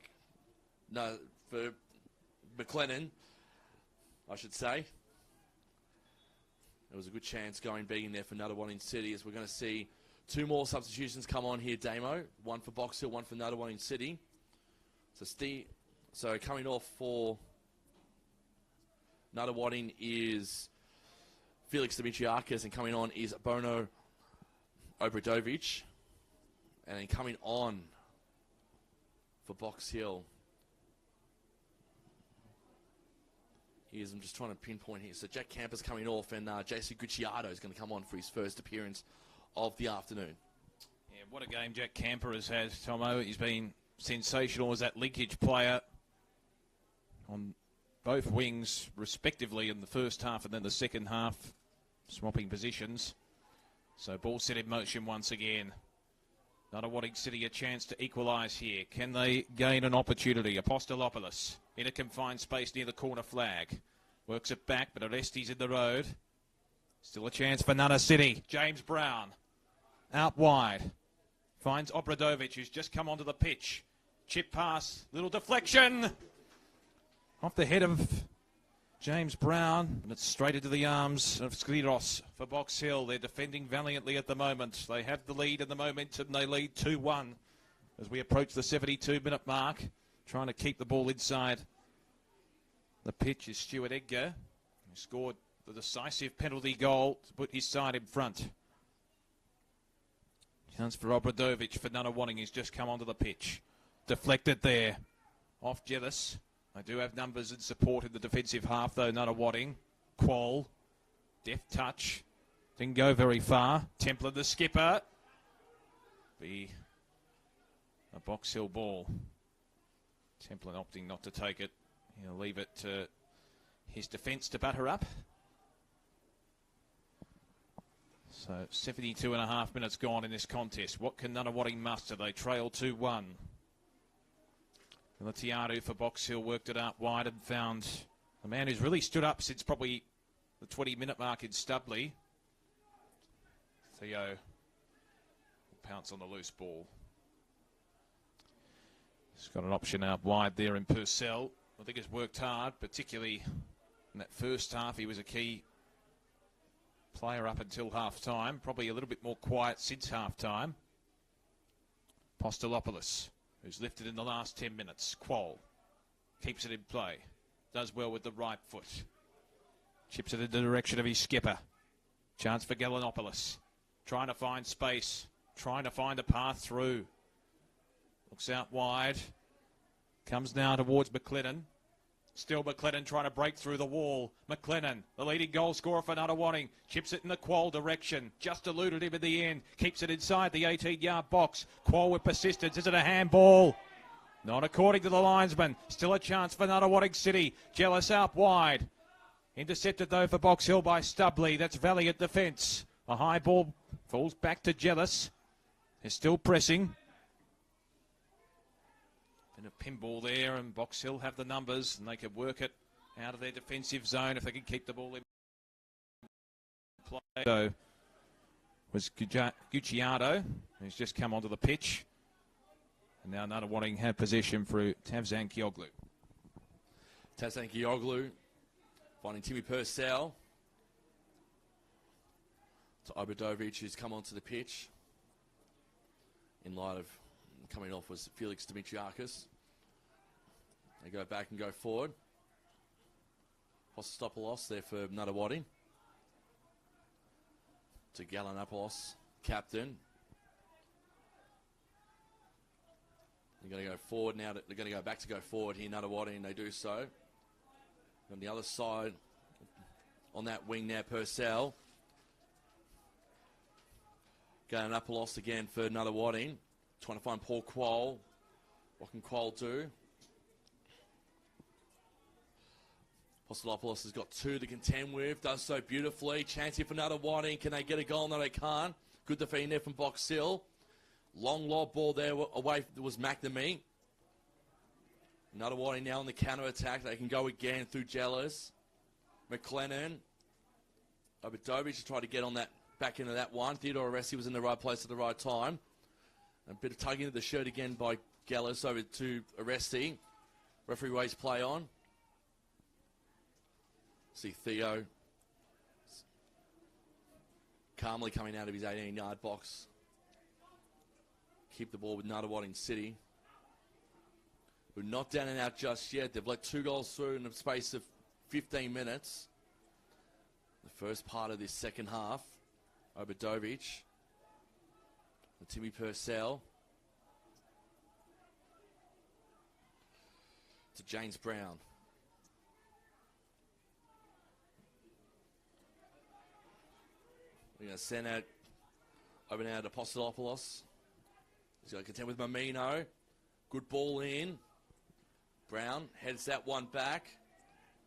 No, for McLennan, I should say. There was a good chance going big in there for Nunawading City, as we're going to see two more substitutions come on here, Damo. One for Box Hill, one for Nunawading City. So coming off for Nunawading is Felix Dimitriakis, and coming on is Bono Obradovic. And then coming on for Box Hill, I'm just trying to pinpoint here. So Jack Camper's coming off, and JC Gucciardo is going to come on for his first appearance of the afternoon. Yeah, what a game Jack Camper has had, Tomo. He's been sensational as that linkage player on both wings, respectively, in the first half and then the second half, swapping positions. So ball set in motion once again. Nunawading City a chance to equalise here. Can they gain an opportunity? Apostolopoulos in a confined space near the corner flag. Works it back, but Orestes in the road. Still a chance for Nunna City. James Brown out wide. Finds Obradovic, who's just come onto the pitch. Chip pass, little deflection. Off the head of James Brown, and it's straight into the arms of Skliros for Box Hill. They're defending valiantly at the moment. They have the lead and the momentum. They lead 2-1 as we approach the 72-minute mark. Trying to keep the ball inside the pitch is Stuart Edgar, who scored the decisive penalty goal to put his side in front. Chance for Obradovic for Nunawading. He's just come onto the pitch. Deflected there off Jealous. They do have numbers in support in the defensive half, though, Nunawading. Qual, deft touch, didn't go very far. Templar, the skipper. Be a Box Hill ball. Templar opting not to take it. He'll leave it to his defence to butter up. So 72.5 minutes gone in this contest. What can Nunawading muster? They trail 2-1. Latiaru for Box Hill worked it out wide and found a man who's really stood up since probably the 20-minute mark in Stubley. Theo will pounce on the loose ball. He's got an option out wide there in Purcell. I think he's worked hard, particularly in that first half. He was a key player up until half-time. Probably a little bit more quiet since half-time. Apostolopoulos, who's lifted in the last 10 minutes. Qual keeps it in play. Does well with the right foot. Chips it in the direction of his skipper. Chance for Gallinopoulos. Trying to find space. Trying to find a path through. Looks out wide. Comes now towards McLennan. Still McLennan trying to break through the wall. McLennan, the leading goal scorer for Nunawading, chips it in the Qual direction. Just eluded him at the end. Keeps it inside the 18-yard box. Qual with persistence. Is it a handball? Not according to the linesman. Still a chance for Nunawading City. Jealous out wide. Intercepted though for Box Hill by Stubley. That's valiant defence. A high ball falls back to Jealous. They're still pressing. And a pinball there, and Box Hill have the numbers, and they could work it out of their defensive zone if they could keep the ball in play. So was Gucciardo, who's just come onto the pitch. And now Nunawading have possession through Tavzan Kioglu. Tavzan Kioglu finding Timmy Purcell. To Obradovic, who's come onto the pitch. In light of coming off was Felix Dimitriakis. They go back and go forward. Postopoulos there for Nunawading. To Gallinopoulos, captain. They're going to go forward now. They're going to go back to go forward here, Nunawading, and they do so. On the other side, on that wing now, Purcell. Gallinopoulos again for Nunawading. Trying to find Paul Qual. What can Qual do? Apostolopoulos has got 2 to contend with, does so beautifully. Chance here for Nunawading. Can they get a goal? No, they can't. Good defending there from Box Hill. Long lob ball there away was McNamee. Nunawading now on the counter-attack. They can go again through Jellas. McLennan. Obradovic to try to get on that back into that one. Theodore Aresi was in the right place at the right time. A bit of tugging of the shirt again by Gellis over to Aresi. Referee waits play on. See Theo calmly coming out of his 18-yard box. Keep the ball with Nunawading City. We're not down and out just yet. They've let 2 goals through in the space of 15 minutes. The first part of this second half. Obradovic. Timmy Purcell. To James Brown. We're going to send out over now to Apostolopoulos. He's going to contend with Mamino. Good ball in. Brown heads that one back.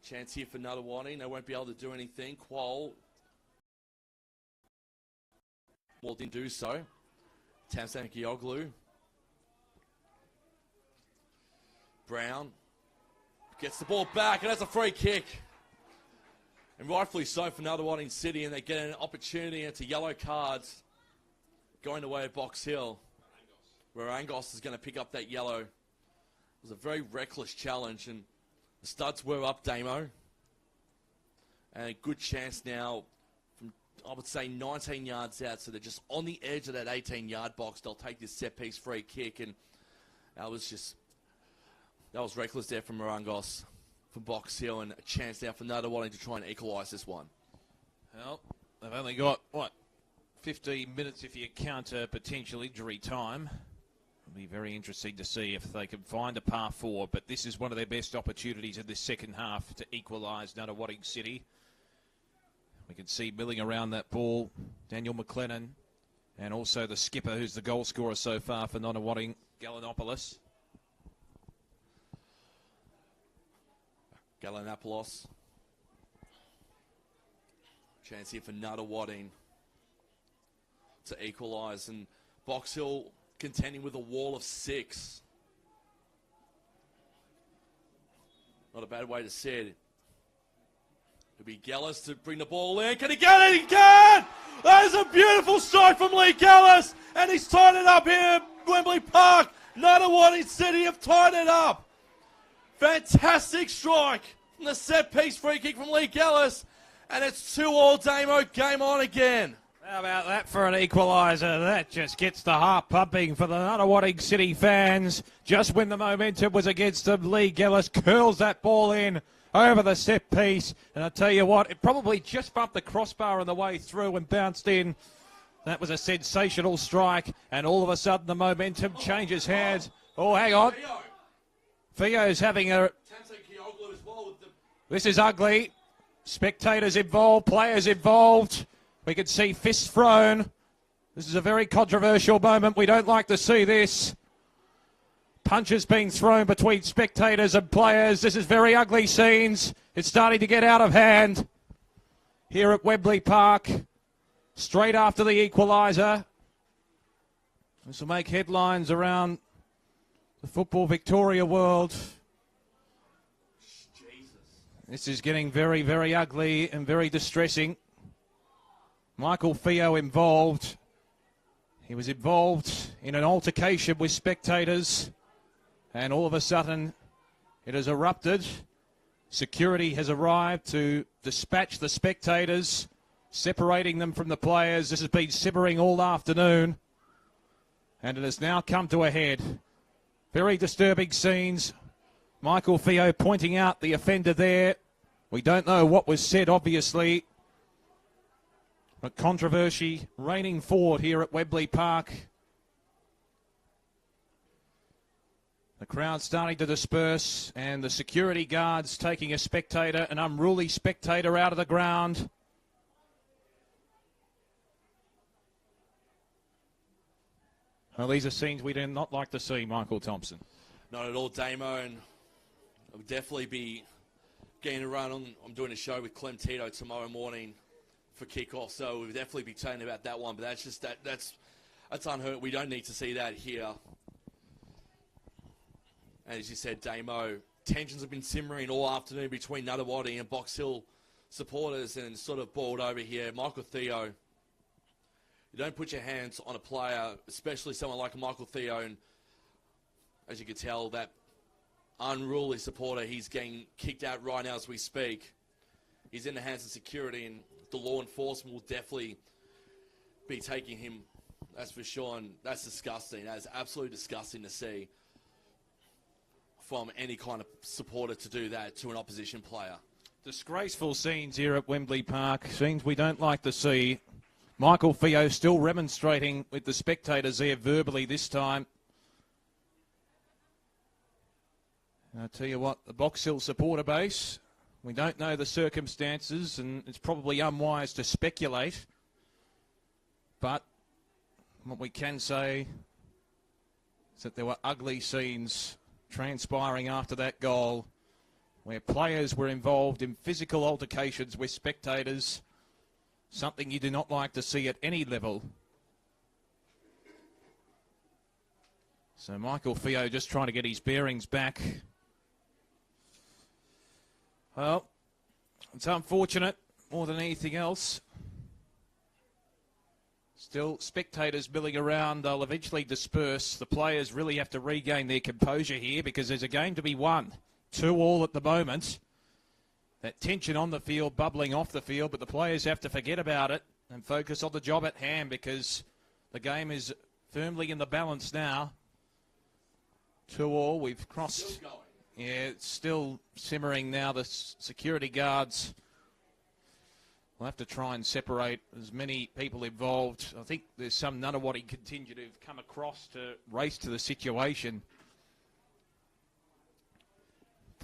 Chance here for Nunawading. They won't be able to do anything. Quoll. Well, didn't do so. Tamsan Gioglu. Brown gets the ball back, and that's a free kick. And rightfully so for Nunawading City, and they get an opportunity into yellow cards going away at Box Hill, where Angos is going to pick up that yellow. It was a very reckless challenge, and the studs were up, Damo. And a good chance now from, I would say, 19 yards out, so they're just on the edge of that 18-yard box. They'll take this set-piece free kick, and that was reckless there from Marangos. From Box Hill, and a chance now for Nunawading to try and equalise this one. Well, they've only got, 15 minutes if you count potential injury time. It'll be very interesting to see if they can find a par 4, but this is one of their best opportunities in this second half to equalise Nunawading City. We can see milling around that ball, Daniel McLennan, and also the skipper, who's the goal scorer so far for Nunawading, Gallinopoulos. Gallinopoulos. Chance here for Nunawading to equalise, and Box Hill contending with a wall of 6. Not a bad way to say it. It'll be Gellis to bring the ball in. Can he get it? He can! That is a beautiful strike from Lee Gellis, and he's tied it up here at Wembley Park. Nunawading City have tied it up. Fantastic strike from the set-piece free kick from Lee Gellis. And it's 2-2 Damo. Game on again. How about that for an equaliser? That just gets the heart pumping for the Nunawading City fans. Just when the momentum was against them, Lee Gellis curls that ball in over the set-piece. And I tell you what, it probably just bumped the crossbar on the way through and bounced in. That was a sensational strike. And all of a sudden, the momentum changes hands. Oh, hang on. Theo's having a... This is ugly. Spectators involved, players involved. We can see fists thrown. This is a very controversial moment. We don't like to see this. Punches being thrown between spectators and players. This is very ugly scenes. It's starting to get out of hand here at Wembley Park. Straight after the equaliser. This will make headlines around the Football Victoria world. This is getting very, very ugly and very distressing. Michael Theo involved. He was involved in an altercation with spectators, and all of a sudden it has erupted. Security has arrived to dispatch the spectators, separating them from the players. This has been simmering all afternoon, and it has now come to a head. Very disturbing scenes. Michael Theo pointing out the offender there. We don't know what was said, obviously. But controversy reigning forward here at Wembley Park. The crowd starting to disperse, and the security guards taking a spectator, an unruly spectator, out of the ground. Well, these are scenes we do not like to see, Michael Thompson. Not at all, Damo, and it would definitely be getting a run on. I'm doing a show with Clem Tito tomorrow morning for kickoff, so we'll definitely be chatting about that one. But that's just that's unheard. We don't need to see that here. And as you said, Damo, tensions have been simmering all afternoon between Nunawading and Box Hill supporters, and sort of boiled over here. Michael Theo, you don't put your hands on a player, especially someone like Michael Theo, and as you can tell, that unruly supporter, he's getting kicked out right now as we speak. He's in the hands of security, and the law enforcement will definitely be taking him, that's for sure, and that's disgusting. That is absolutely disgusting to see from any kind of supporter to do that to an opposition player. Disgraceful scenes here at Wembley Park, scenes we don't like to see. Michael Theo still remonstrating with the spectators there verbally this time. I'll tell you what, the Box Hill supporter base, we don't know the circumstances, and it's probably unwise to speculate. But what we can say is that there were ugly scenes transpiring after that goal, where players were involved in physical altercations with spectators, something you do not like to see at any level. So Michael Theo just trying to get his bearings back. Well, it's unfortunate more than anything else. Still, spectators milling around, they'll eventually disperse. The players really have to regain their composure here because there's a game to be won. 2-2 at the moment. That tension on the field, bubbling off the field, but the players have to forget about it and focus on the job at hand because the game is firmly in the balance now. 2-2, we've crossed. Yeah, it's still simmering now. The security guards will have to try and separate as many people involved. I think there's some Nunawading contingent who've come across to race to the situation.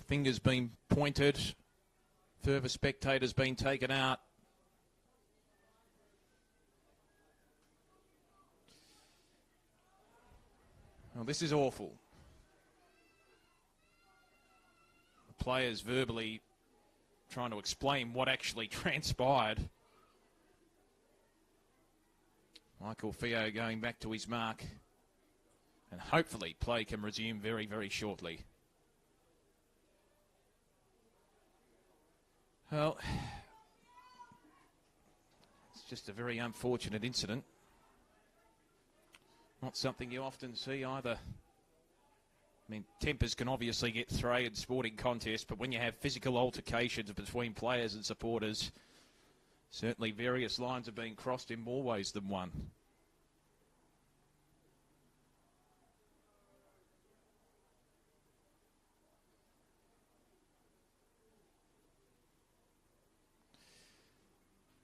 Fingers being pointed. Further spectators being taken out. Well, this is awful. The players verbally trying to explain what actually transpired. Michael Theo going back to his mark. And hopefully play can resume very, very shortly. Well, it's just a very unfortunate incident. Not something you often see either. I mean, tempers can obviously get thrown in sporting contests, but when you have physical altercations between players and supporters, certainly various lines are being crossed in more ways than one.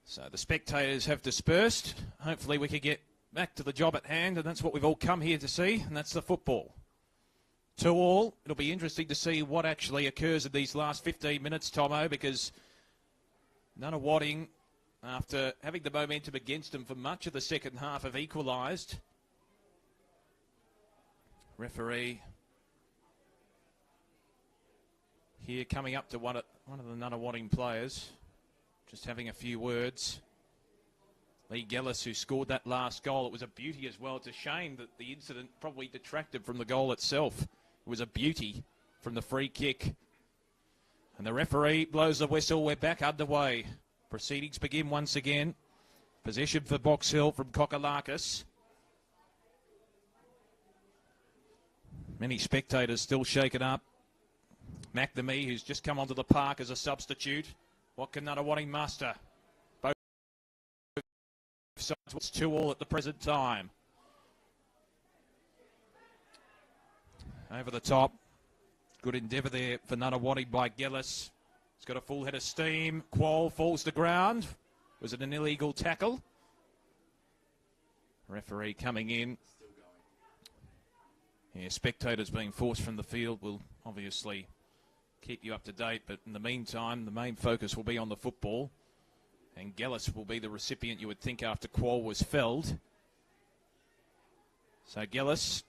So the spectators have dispersed. Hopefully we can get back to the job at hand, and that's what we've all come here to see, and that's the football. 2-2. It'll be interesting to see what actually occurs in these last 15 minutes, Tomo, because Nunawading, after having the momentum against them for much of the second half, have equalised. Referee here coming up to one of the Nunawading players. Just having a few words. Lee Gellis, who scored that last goal. It was a beauty as well. It's a shame that the incident probably detracted from the goal itself. It was a beauty from the free kick. And the referee blows the whistle. We're back underway. Proceedings begin once again. Possession for Box Hill from Kokalakis. Many spectators still shaken up. McNamee, who's just come onto the park as a substitute. What can Nunawading muster? Both sides, it's 2-2 at the present time. Over the top. Good endeavour there for Nunawading by Gellis. He's got a full head of steam. Qual falls to ground. Was it an illegal tackle? Referee coming in. Yeah, spectators being forced from the field will obviously keep you up to date, but in the meantime, the main focus will be on the football, and Gellis will be the recipient, you would think, after Qual was felled. So Gellis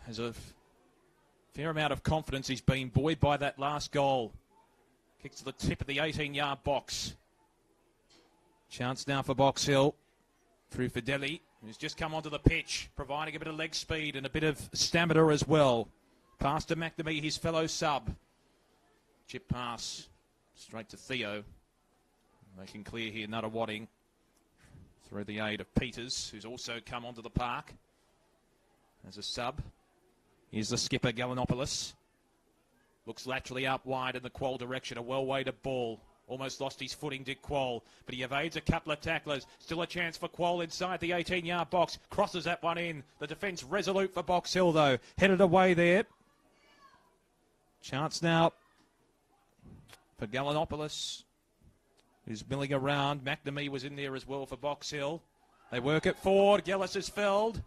has a fair amount of confidence. He's been buoyed by that last goal. Kicks to the tip of the 18-yard box. Chance now for Box Hill through Fideli, who's just come onto the pitch, providing a bit of leg speed and a bit of stamina as well. Pass to McNamee, his fellow sub. Chip pass straight to Theo. Making clear here, Nunawading through the aid of Peters, who's also come onto the park as a sub. Here's the skipper, Galanopoulos. Looks laterally up wide in the Quoll direction. A well-weighted ball. Almost lost his footing, did Quoll, but he evades a couple of tacklers. Still a chance for Quoll inside the 18-yard box. Crosses that one in. The defence resolute for Box Hill, though. Headed away there. Chance now for Galanopoulos, who's milling around. McNamee was in there as well for Box Hill. They work it forward. Gillis is felled.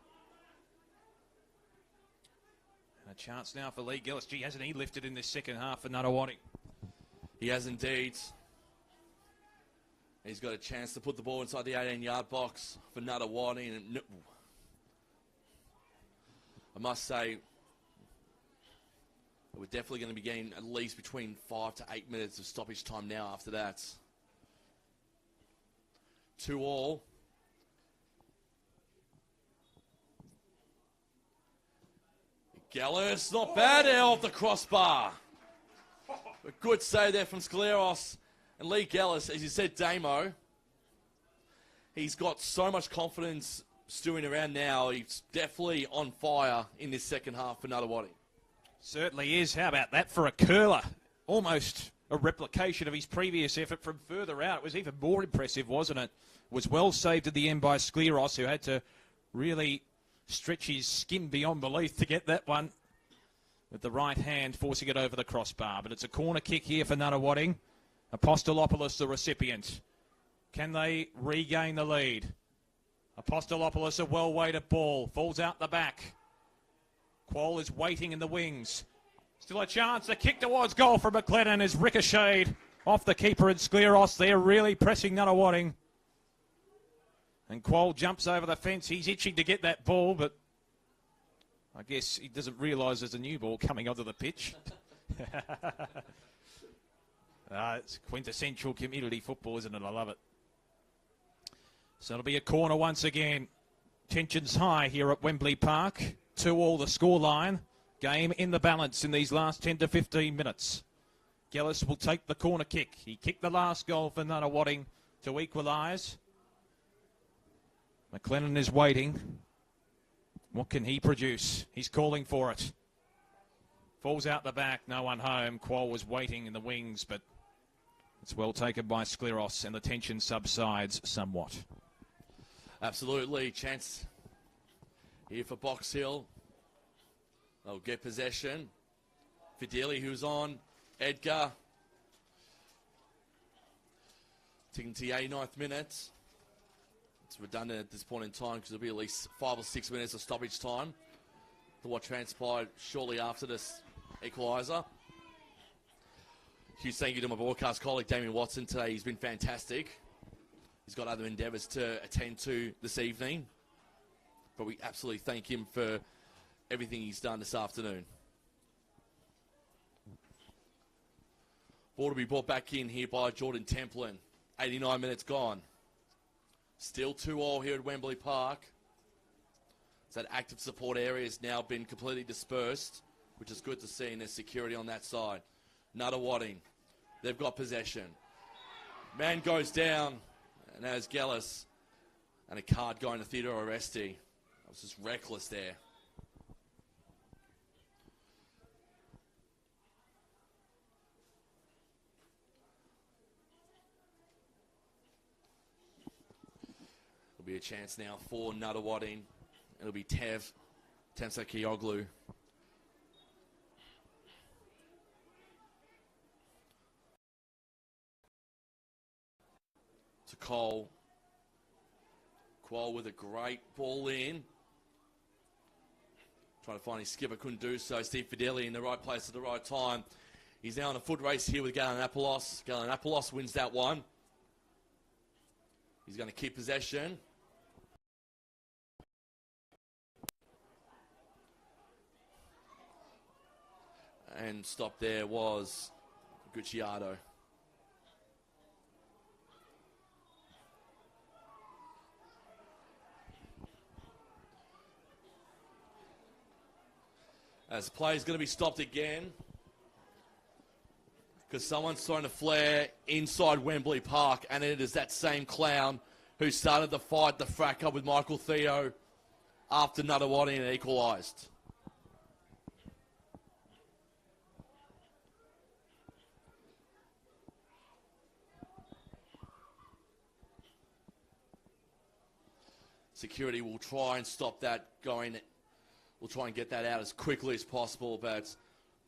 A chance now for Lee Gillis. Gee, hasn't he lifted in this second half for Nunawading? He has indeed. He's got a chance to put the ball inside the 18-yard box for Nunawading. And I must say, we're definitely going to be getting at least between 5 to 8 minutes of stoppage time now after that. 2-2. Gallus, not bad there off the crossbar. A good save there from Skleros. And Lee Gallus, as you said, Damo, he's got so much confidence stewing around now. He's definitely on fire in this second half for Nunawading. Certainly is. How about that for a curler? Almost a replication of his previous effort from further out. It was even more impressive, wasn't it? Was well saved at the end by Skleros, who had to really stretch his skin beyond belief to get that one with the right hand, forcing it over the crossbar. But it's a corner kick here for Nunawading. Apostolopoulos, the recipient. Can they regain the lead? Apostolopoulos, a well-weighted ball. Falls out the back. Quoll is waiting in the wings. Still a chance. The kick towards goal from McLennan is ricocheted off the keeper and Skleros. They're really pressing Nunawading. And Quoll jumps over the fence. He's itching to get that ball, but I guess he doesn't realise there's a new ball coming onto the pitch. It's quintessential community football, isn't it? I love it. So it'll be a corner once again. Tensions high here at Wembley Park. 2-2 the scoreline. Game in the balance in these last 10 to 15 minutes. Gillis will take the corner kick. He kicked the last goal for Nunawading to equalise. McLennan is waiting. What can he produce? He's calling for it. Falls out the back, no one home. Quoll was waiting in the wings, but it's well taken by Skleros, and the tension subsides somewhat. Absolutely. Chance here for Box Hill. They'll get possession. Fideli, who's on. Edgar. Ticking to the 89th minute. It's redundant at this point in time because there'll be at least 5 or 6 minutes of stoppage time for what transpired shortly after this equaliser. Huge thank you to my broadcast colleague Damien Watson today. He's been fantastic. He's got other endeavours to attend to this evening, but we absolutely thank him for everything he's done this afternoon. Ball to be brought back in here by Jordan Templin. 89 minutes gone. Still 2-2 here at Wembley Park. So that active support area has now been completely dispersed, which is good to see, and there's security on that side. Nunawading, they've got possession. Man goes down, and there's Gillis, and a card going to Theodore Oresti. That was just reckless there. There'll be a chance now for Nunawading. It'll be Temsa Kioglu. To Quoll. Quoll with a great ball in. Trying to find his skipper, couldn't do so. Steve Fideli in the right place at the right time. He's now in a foot race here with Galanopoulos. Galanopoulos wins that one. He's going to keep possession. And stop there was Gucciardo. As play is going to be stopped again because someone's throwing a flare inside Wembley Park, and it is that same clown who started the fight, the fracas with Michael Theo after Nunawading equalised. Security will try and stop that going. We'll try and get that out as quickly as possible, but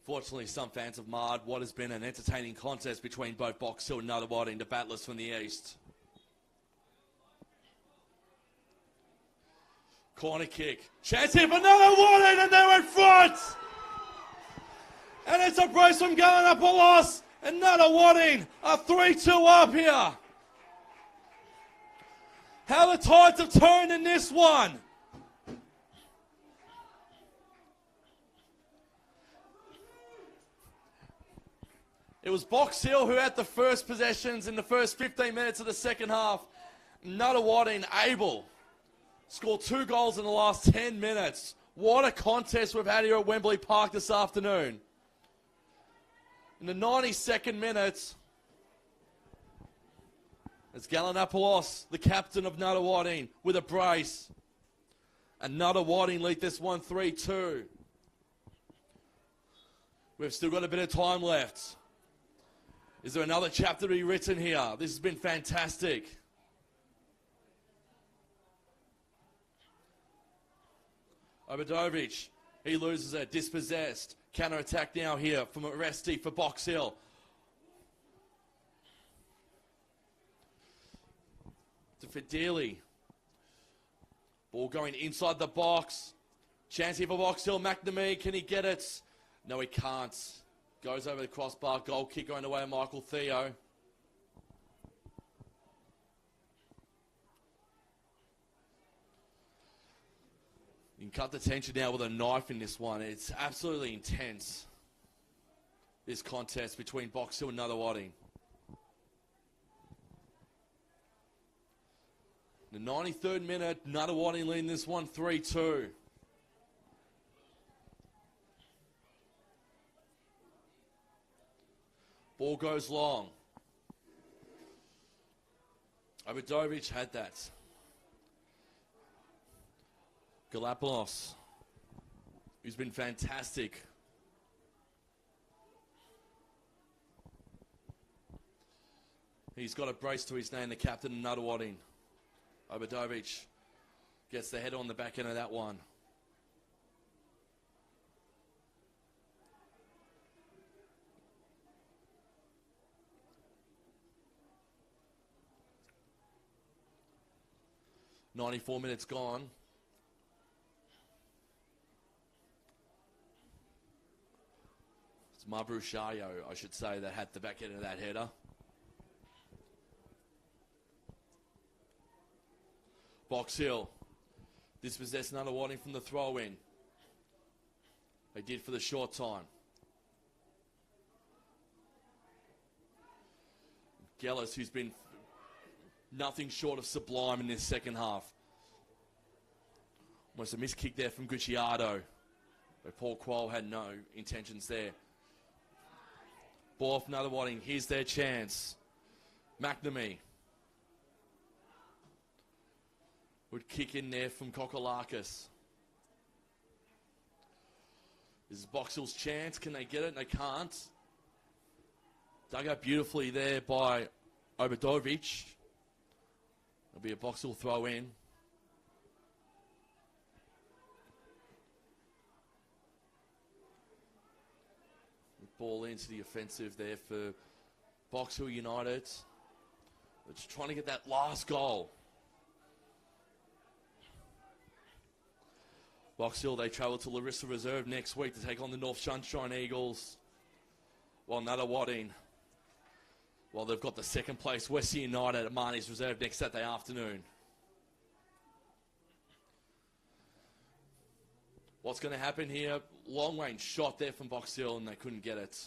fortunately some fans have marred what has been an entertaining contest between both Box Hill and Nunawading, the battlers from the east. Corner kick. Chance here for Nunawading, and they're in front! And it's a brace from Galanapolos, and Nunawading are 3-2 up here. How the tides have turned in this one. It was Box Hill who had the first possessions in the first 15 minutes of the second half. Nunawading able scored 2 goals in the last 10 minutes. What a contest we've had here at Wembley Park this afternoon. In the 92nd minute, it's Galanapolos, the captain of Nunawading, with a brace. And Nunawading lead this one 3-2. We've still got a bit of time left. Is there another chapter to be written here? This has been fantastic. Obradovic, he loses it, dispossessed. Counter-attack now here from Aresti for Box Hill. To Fideli. Ball going inside the box. Chance here for Box Hill. McNamee, can he get it? No, he can't. Goes over the crossbar. Goal kick going away, Michael Theo. You can cut the tension now with a knife in this one. It's absolutely intense, this contest between Box Hill and Nunawading. The 93rd minute, Nunawading leading this one 3-2. Ball goes long. Obradovic had that. Galapagos, who's been fantastic. He's got a brace to his name, the captain of Nunawading. Obradovic gets the head on the back end of that one. "94 minutes gone. It's Mabrushayo, I should say, that had the back end of that header. Box Hill dispossessed Nunawading from the throw-in. They did for the short time. Gellis, who's been nothing short of sublime in this second half. Almost a missed kick there from Gucciardo. But Paul Quoll had no intentions there. Ball off Nunawading. Here's their chance. McNamee would kick in there from Kokolakis. This is Box Hill's chance. Can they get it? They can't. Dug out beautifully there by Obradovic. It'll be a Box Hill throw in. Ball into the offensive there for Box Hill United. They're just trying to get that last goal. Box Hill, they travel to Larissa Reserve next week to take on the North Sunshine Eagles. While Nunawading, well, they've got the second place Western United at Marnie's Reserve next Saturday afternoon. What's going to happen here? Long range shot there from Box Hill and they couldn't get it.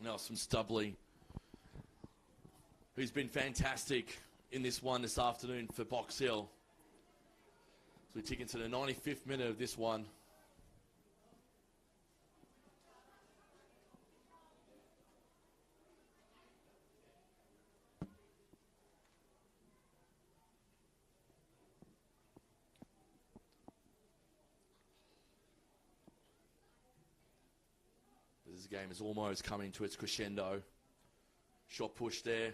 Now it's from Stubley, who's been fantastic in this one this afternoon for Box Hill. So we tick into the 95th minute of this one. This game is almost coming to its crescendo. Shot push there.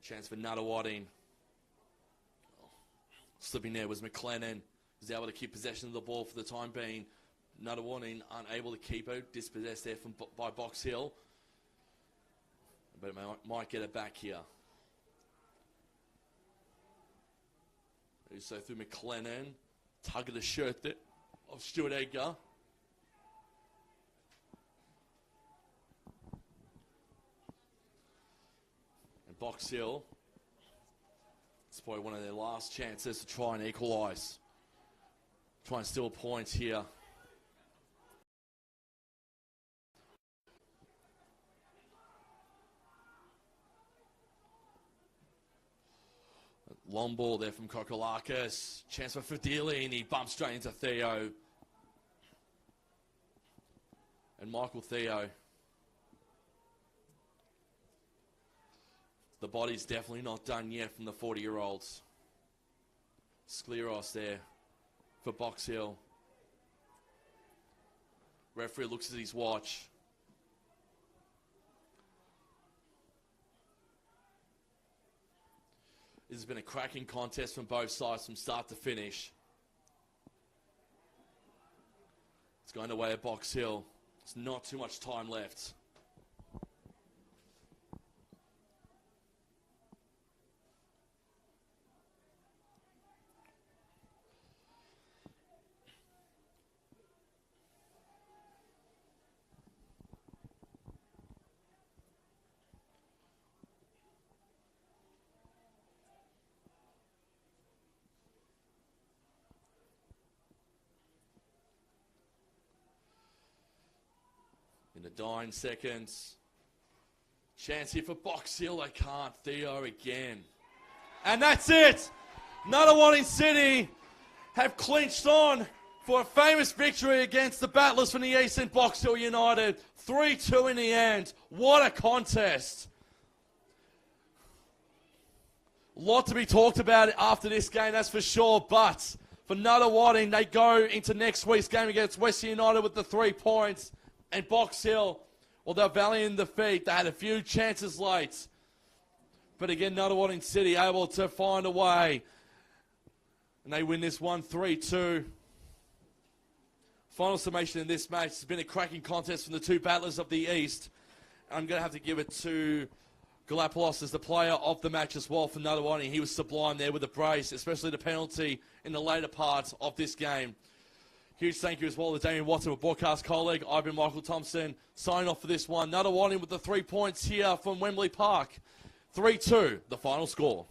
Chance for Nunawading. Slipping there was McLennan. Was able to keep possession of the ball for the time being. Nunawading unable to keep it. Dispossessed there by Box Hill. But it might get it back here. So through McLennan. Tug of the shirt there of Stuart Edgar. And Box Hill. It's probably one of their last chances to try and equalise. Try and steal points here. Long ball there from Kokolakis. Chance for Fadili, and he bumps straight into Theo. And Michael Theo. The body's definitely not done yet from the 40-year-olds. Skleros there for Box Hill. Referee looks at his watch. This has been a cracking contest from both sides from start to finish. It's going away at Box Hill. There's not too much time left. In the dying seconds. Chance here for Box Hill. They can't. Theo again. And that's it. Nunawading City have clinched on for a famous victory against the battlers from the East in Box Hill United. 3-2 in the end. What a contest. A lot to be talked about after this game, that's for sure. But for Nunawading, they go into next week's game against Western United with the 3 points. And Box Hill, well, they're valiant defeat. They had a few chances late. But again, Nunawading City able to find a way. And they win this one 3-2. Final summation in this match has been a cracking contest from the two battlers of the East. I'm going to have to give it to Galapoulos as the player of the match as well for Nunawading. He was sublime there with the brace, especially the penalty in the later part of this game. Huge thank you as well to Damien Watson, a broadcast colleague. I've been Michael Thompson, signing off for this one. Nunawading with the 3 points here from Wembley Park. 3-2, the final score.